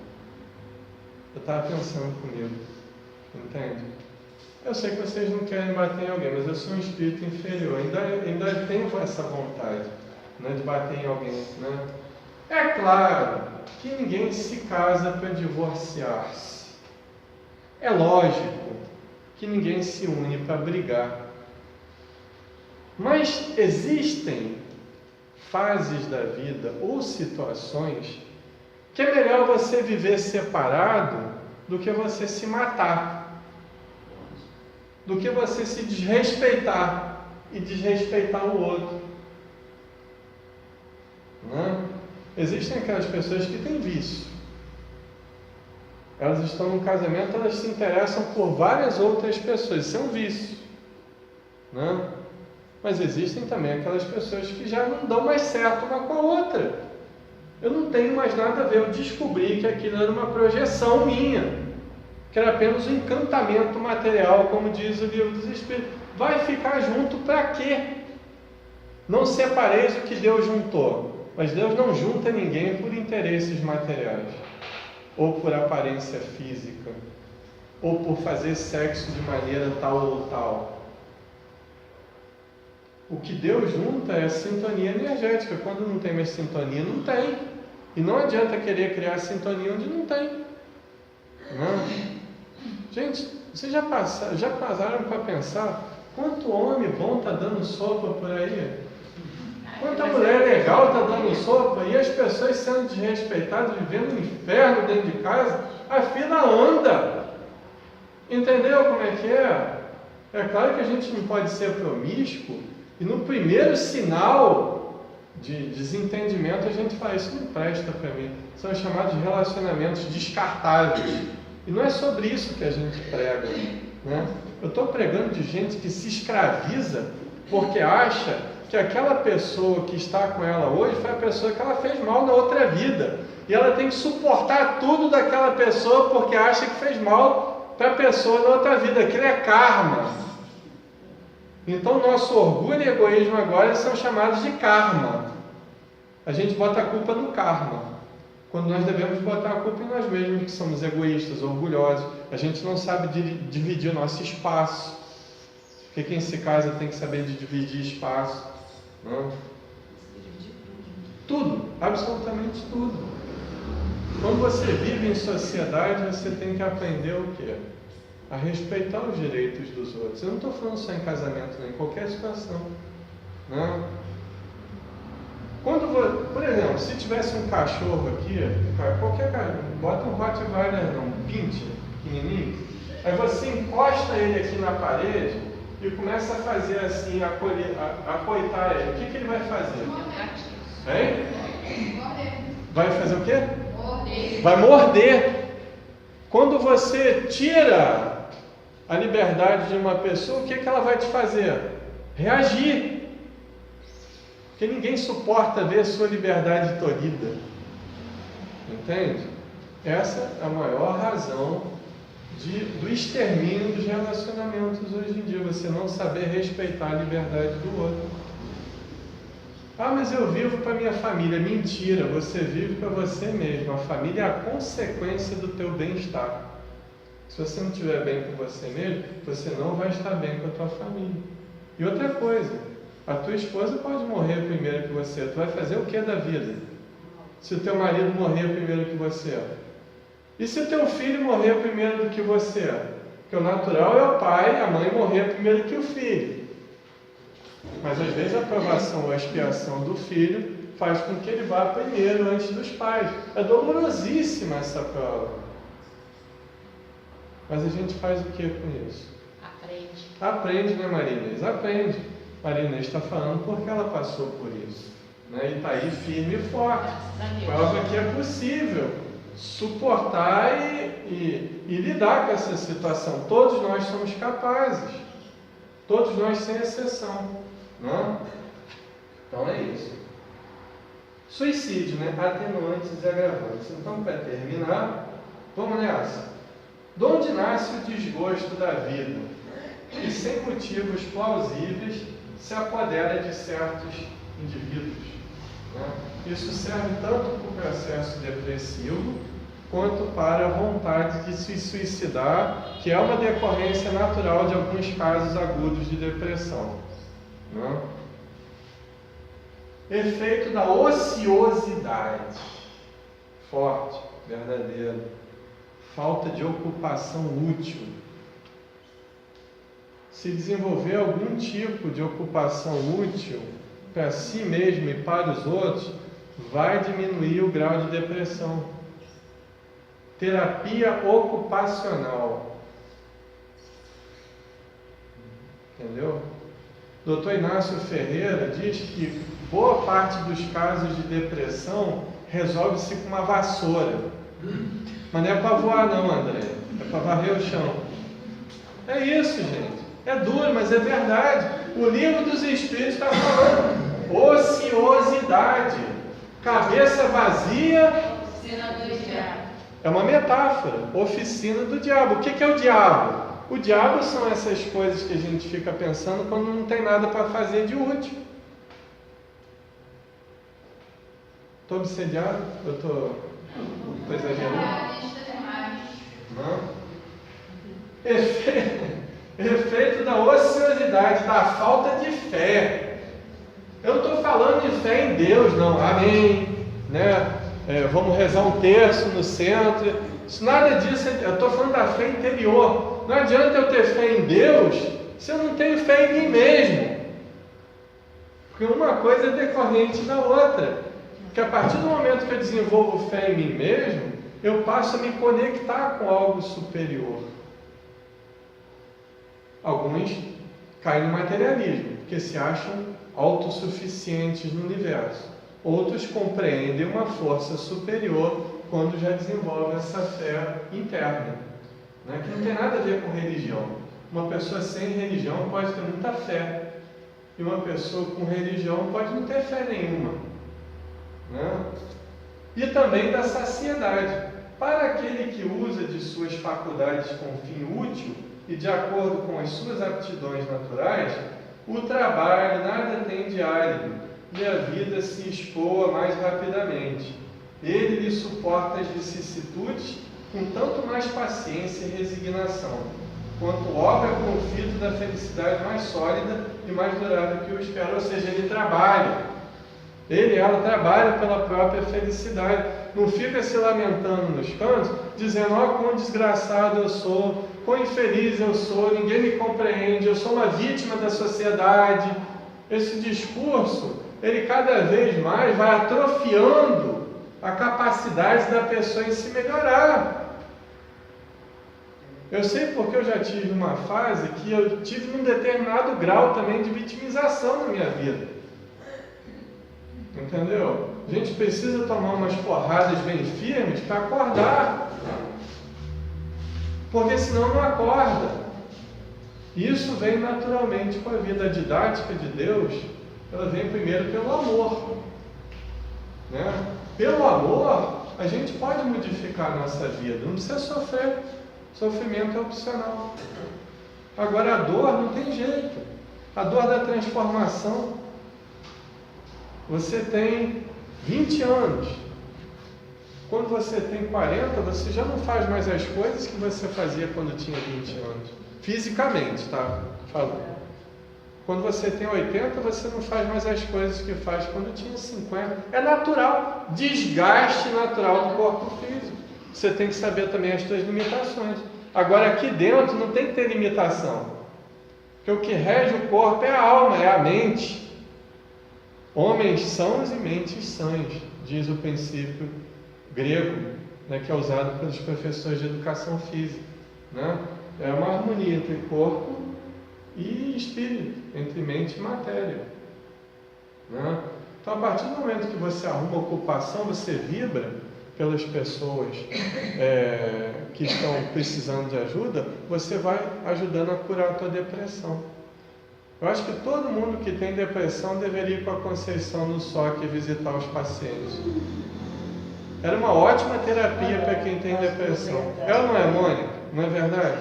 Eu estava pensando comigo, entende? Eu sei que vocês não querem bater em alguém, mas eu sou um espírito inferior, ainda tenho essa vontade, né, de bater em alguém. Né? É claro que ninguém se casa para divorciar-se. É lógico que ninguém se une para brigar. Mas existem fases da vida ou situações que é melhor você viver separado do que você se matar, do que você se desrespeitar e desrespeitar o outro. Né? Existem aquelas pessoas que têm vício. Elas estão num casamento, elas se interessam por várias outras pessoas. Isso é um vício. Né? Mas existem também aquelas pessoas que já não dão mais certo uma com a outra. Eu não tenho mais nada a ver. Eu descobri que aquilo era uma projeção minha, que era apenas um encantamento material, como diz o livro dos Espíritos. Vai ficar junto para quê? Não separeis o que Deus juntou. Mas Deus não junta ninguém por interesses materiais, ou por aparência física, ou por fazer sexo de maneira tal ou tal. O que Deus junta é a sintonia energética. Quando não tem mais sintonia, não tem. E não adianta querer criar sintonia onde não tem. Não. Gente, vocês já passaram para pensar quanto homem bom está dando sopa por aí? Quanta mulher legal está dando sopa e as pessoas sendo desrespeitadas, vivendo um inferno dentro de casa, a fila anda. Entendeu como é que é? É claro que a gente não pode ser promíscuo e no primeiro sinal de desentendimento a gente fala, isso não presta para mim. São chamados de relacionamentos descartáveis. E não é sobre isso que a gente prega. Né? Eu estou pregando de gente que se escraviza porque acha que aquela pessoa que está com ela hoje foi a pessoa que ela fez mal na outra vida. E ela tem que suportar tudo daquela pessoa porque acha que fez mal para a pessoa na outra vida. Aquilo é karma. Então nosso orgulho e egoísmo agora são chamados de karma. A gente bota a culpa no karma, quando nós devemos botar a culpa em nós mesmos, que somos egoístas, orgulhosos. A gente não sabe dividir o nosso espaço, porque quem se casa tem que saber de dividir espaço. Não? Tudo, absolutamente tudo. Quando você vive em sociedade, você tem que aprender o quê? A respeitar os direitos dos outros. Eu não estou falando só em casamento, nem em qualquer situação. Não? Por exemplo, se tivesse um cachorro aqui, qualquer cachorro, bota um Rottweiler, não, um pincher, pequenininho, aí você encosta ele aqui na parede e começa a fazer assim, acoitar ele. O que ele vai fazer? Hein? Vai fazer o quê? Morder. Vai morder. Quando você tira a liberdade de uma pessoa, o que ela vai te fazer? Reagir. Porque ninguém suporta ver a sua liberdade tolhida. Entende? Essa é a maior razão do extermínio dos relacionamentos hoje em dia. Você não saber respeitar a liberdade do outro. Ah, mas eu vivo para minha família. Mentira, você vive para você mesmo. A família é a consequência do teu bem-estar. Se você não estiver bem com você mesmo, você não vai estar bem com a tua família. E outra coisa, a tua esposa pode morrer primeiro que você. Tu vai fazer o que da vida? Se o teu marido morrer primeiro que você? E se o teu filho morrer primeiro do que você? Porque o natural é o pai, a mãe morrer primeiro que o filho. Mas às vezes a aprovação ou a expiação do filho faz com que ele vá primeiro antes dos pais. É dolorosíssima essa prova. Mas a gente faz o que com isso? Aprende. Aprende, né, Maria Inês? Aprende. Maria Inês está falando porque ela passou por isso. Né? E está aí firme e forte. Prova que é possível suportar e lidar com essa situação. Todos nós somos capazes. Todos nós, sem exceção. Não? Então é isso. Suicídio, né? Atenuantes e agravantes. Então, para terminar, vamos nessa. De onde nasce o desgosto da vida? E sem motivos plausíveis se apodera de certos indivíduos. Né? Isso serve tanto para o processo depressivo quanto para a vontade de se suicidar, que é uma decorrência natural de alguns casos agudos de depressão. Né? Efeito da ociosidade. Forte, verdadeiro. Falta de ocupação útil. Se desenvolver algum tipo de ocupação útil para si mesmo e para os outros, vai diminuir o grau de depressão. Terapia ocupacional. Entendeu? Dr. Inácio Ferreira diz que boa parte dos casos de depressão resolve-se com uma vassoura. Mas não é para voar não, André. É para varrer o chão. É isso, gente. É duro, mas é verdade. O livro dos Espíritos está falando. Ociosidade. Cabeça vazia. Oficina do diabo. É uma metáfora. Oficina do diabo. O que é o diabo? O diabo são essas coisas que a gente fica pensando quando não tem nada para fazer de útil. Estou obsediado? Eu estou exagerando? Não. Efeito da ociosidade, da falta de fé. Eu não estou falando de fé em Deus, não. Amém. Né? Vamos rezar um terço no centro. Isso, nada disso. Eu estou falando da fé interior. Não adianta eu ter fé em Deus se eu não tenho fé em mim mesmo. Porque uma coisa é decorrente da outra. Porque a partir do momento que eu desenvolvo fé em mim mesmo, eu passo a me conectar com algo superior. Alguns caem no materialismo, porque se acham autossuficientes no universo. Outros compreendem uma força superior quando já desenvolvem essa fé interna, né? Que não tem nada a ver com religião. Uma pessoa sem religião pode ter muita fé, e uma pessoa com religião pode não ter fé nenhuma. Né? E também da saciedade. Para aquele que usa de suas faculdades com fim útil e de acordo com as suas aptidões naturais, o trabalho nada tem de árido e a vida se escoa mais rapidamente. Ele lhe suporta as vicissitudes com tanto mais paciência e resignação, quanto obra com o fito da felicidade mais sólida e mais durável que o espera. Ou seja, ele trabalha. Ela trabalha pela própria felicidade. Não fica se lamentando nos cantos, dizendo: ó, quão desgraçado eu sou, quão infeliz eu sou, ninguém me compreende, eu sou uma vítima da sociedade. Esse discurso, ele cada vez mais vai atrofiando a capacidade da pessoa em se melhorar. Eu sei porque eu já tive uma fase que eu tive um determinado grau também de vitimização na minha vida. Entendeu? A gente precisa tomar umas porradas bem firmes para acordar. Porque senão não acorda. Isso vem naturalmente com a vida. A didática de Deus, ela vem primeiro pelo amor. Né? Pelo amor, a gente pode modificar a nossa vida. Não precisa sofrer. Sofrimento é opcional. Agora a dor não tem jeito. A dor da transformação. Você tem 20 anos. Quando você tem 40, você já não faz mais as coisas que você fazia quando tinha 20 anos. Fisicamente, tá? Falando. Quando você tem 80, você não faz mais as coisas que faz quando tinha 50. É natural. Desgaste natural do corpo físico. Você tem que saber também as suas limitações. Agora, aqui dentro não tem que ter limitação. Porque o que rege o corpo é a alma, é a mente. Homens sãos e mentes sãs, diz o princípio grego, né, que é usado pelos professores de educação física. Né? É uma harmonia entre corpo e espírito, entre mente e matéria. Né? Então, a partir do momento que você arruma ocupação, você vibra pelas pessoas que estão precisando de ajuda, você vai ajudando a curar a tua depressão. Eu acho que todo mundo que tem depressão deveria ir com a Conceição no SOC e visitar os pacientes. Era uma ótima terapia para quem tem depressão. Ela não é, Mônica? Não é verdade?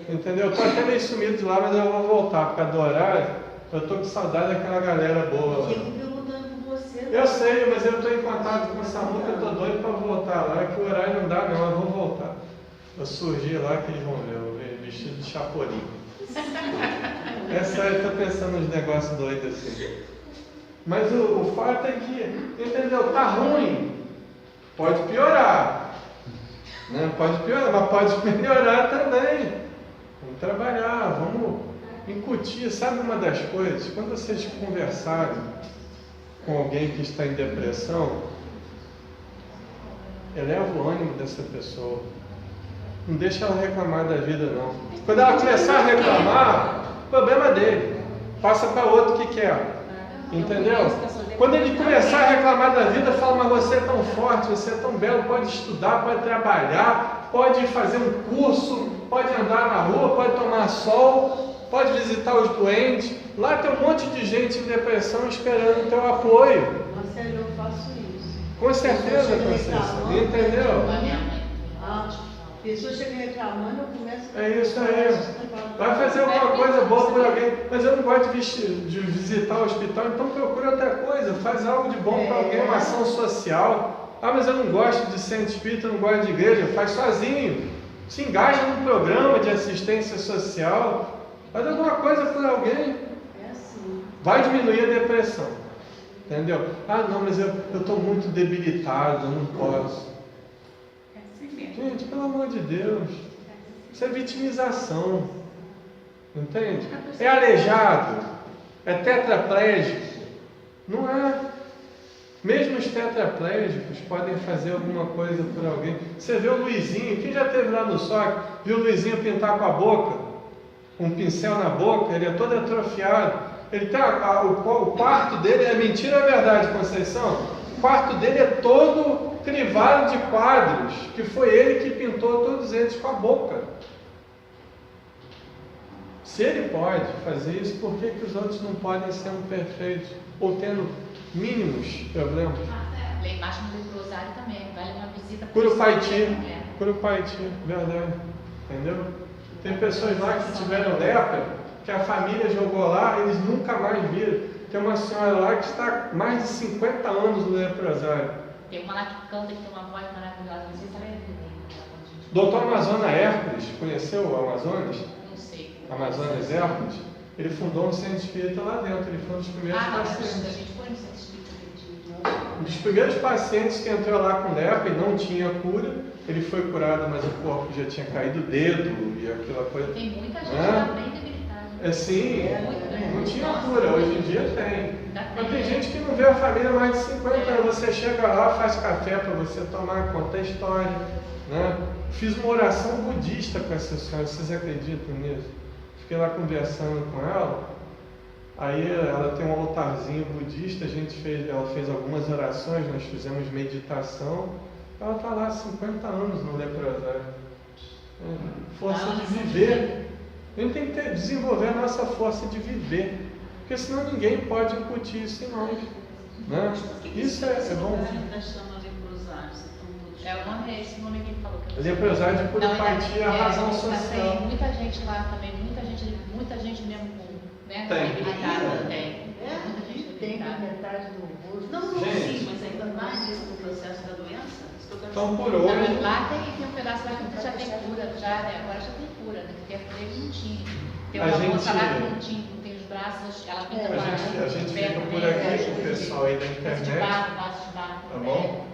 Entendeu? Eu estou até meio sumido de lá, mas eu vou voltar por causa do horário. Eu estou com saudade daquela galera boa lá. Eu sei, mas eu estou em contato com o SAMU, que eu estou doido para voltar lá, que o horário não dá não, eu vou voltar. Eu surgi lá que eles vão ver, eu vou vestido de chapolim. É sério, eu estou pensando nos negócios doidos assim. Mas o fato é que, entendeu? Tá ruim. Pode piorar. Né? Pode piorar, mas pode melhorar também. Vamos trabalhar, vamos incutir. Sabe uma das coisas? Quando vocês conversarem com alguém que está em depressão, eleva o ânimo dessa pessoa. Não deixa ela reclamar da vida, não. Quando ela começar a reclamar, problema dele. Passa para outro que quer. Entendeu? Quando ele começar a reclamar da vida, fala, mas você é tão forte, você é tão belo, pode estudar, pode trabalhar, pode fazer um curso, pode andar na rua, pode tomar sol, pode visitar os doentes. Lá tem um monte de gente em depressão esperando o teu apoio. Marcelo, eu faço isso. Com certeza, Conceição. Entendeu? A pessoa chega reclamando, eu começo a... É isso aí. Vai fazer alguma coisa boa por alguém. Mas eu não gosto de visitar o hospital, então procura outra coisa. Faz algo de bom para alguém, uma ação social. Ah, mas eu não gosto de centro espírita, eu não gosto de igreja. Faz sozinho. Se engaja num programa de assistência social. Faz alguma coisa por alguém. É assim. Vai diminuir a depressão. Entendeu? Ah, não, mas eu estou muito debilitado, eu não posso. Gente, pelo amor de Deus, isso é vitimização, entende? É aleijado, é tetraplégico, não é. Mesmo os tetraplégicos podem fazer alguma coisa por alguém. Você vê o Luizinho, quem já esteve lá no SOC, viu o Luizinho pintar com a boca, um pincel na boca, ele é todo atrofiado. Ele tem o quarto dele, é mentira ou é verdade, Conceição? O quarto dele é todo crivado de quadros, que foi ele que pintou todos eles com a boca. Se ele pode fazer isso, por que os outros não podem ser perfeitos? Ou tendo mínimos problemas? Lá embaixo no leprosário também, vale uma visita. Curupaiti, verdade. Entendeu? Tem pessoas lá que tiveram lepra, que a família jogou lá, eles nunca mais viram. Tem uma senhora lá que está há mais de 50 anos no leprosário. Tem uma lá que canta, que tem uma voz maravilhosa, não sei se ela é Doutor Amazonas Hércules, conheceu o Amazonas? Não sei. Amazonas Hércules? Ele fundou um centro espírita lá dentro, ele foi um dos primeiros pacientes. A gente foi no centro espírita. Um dos primeiros pacientes que entrou lá com lepra e não tinha cura, ele foi curado, mas o corpo já tinha caído o dedo e aquela coisa. Tem muita gente lá bem debilitada. É sim, não tinha cura, hoje em dia tem. Mas tem gente que não vê a família há mais de 50 anos. Você chega lá, faz café para você tomar, conta a história. Né? Fiz uma oração budista com essa senhora, vocês acreditam nisso? Fiquei lá conversando com ela. Aí ela tem um altarzinho budista, ela fez algumas orações, nós fizemos meditação. Ela está lá há 50 anos no leprosário. Força de viver. A gente tem que desenvolver a nossa força de viver. Porque senão ninguém pode incutir isso em nós. Né? Isso é bom. O nome é esse nome que ele falou. Leprosário de Curupaiti é a razão social. Tem muita gente lá também, muita gente mesmo com, né? Debilitada, tem. Muita gente tem metade do rosto. Não, sim, mas ainda mais isso no processo da doença. Então, por hoje... Lá tem um pedaço lá que já tem cura, agora já tem cura, né? Porque tempo dele não tinha. Tem uma moça lá que não tem os braços, ela pinta A gente fica por aqui com o pessoal aí da internet. Vaso de barro, Tá bom?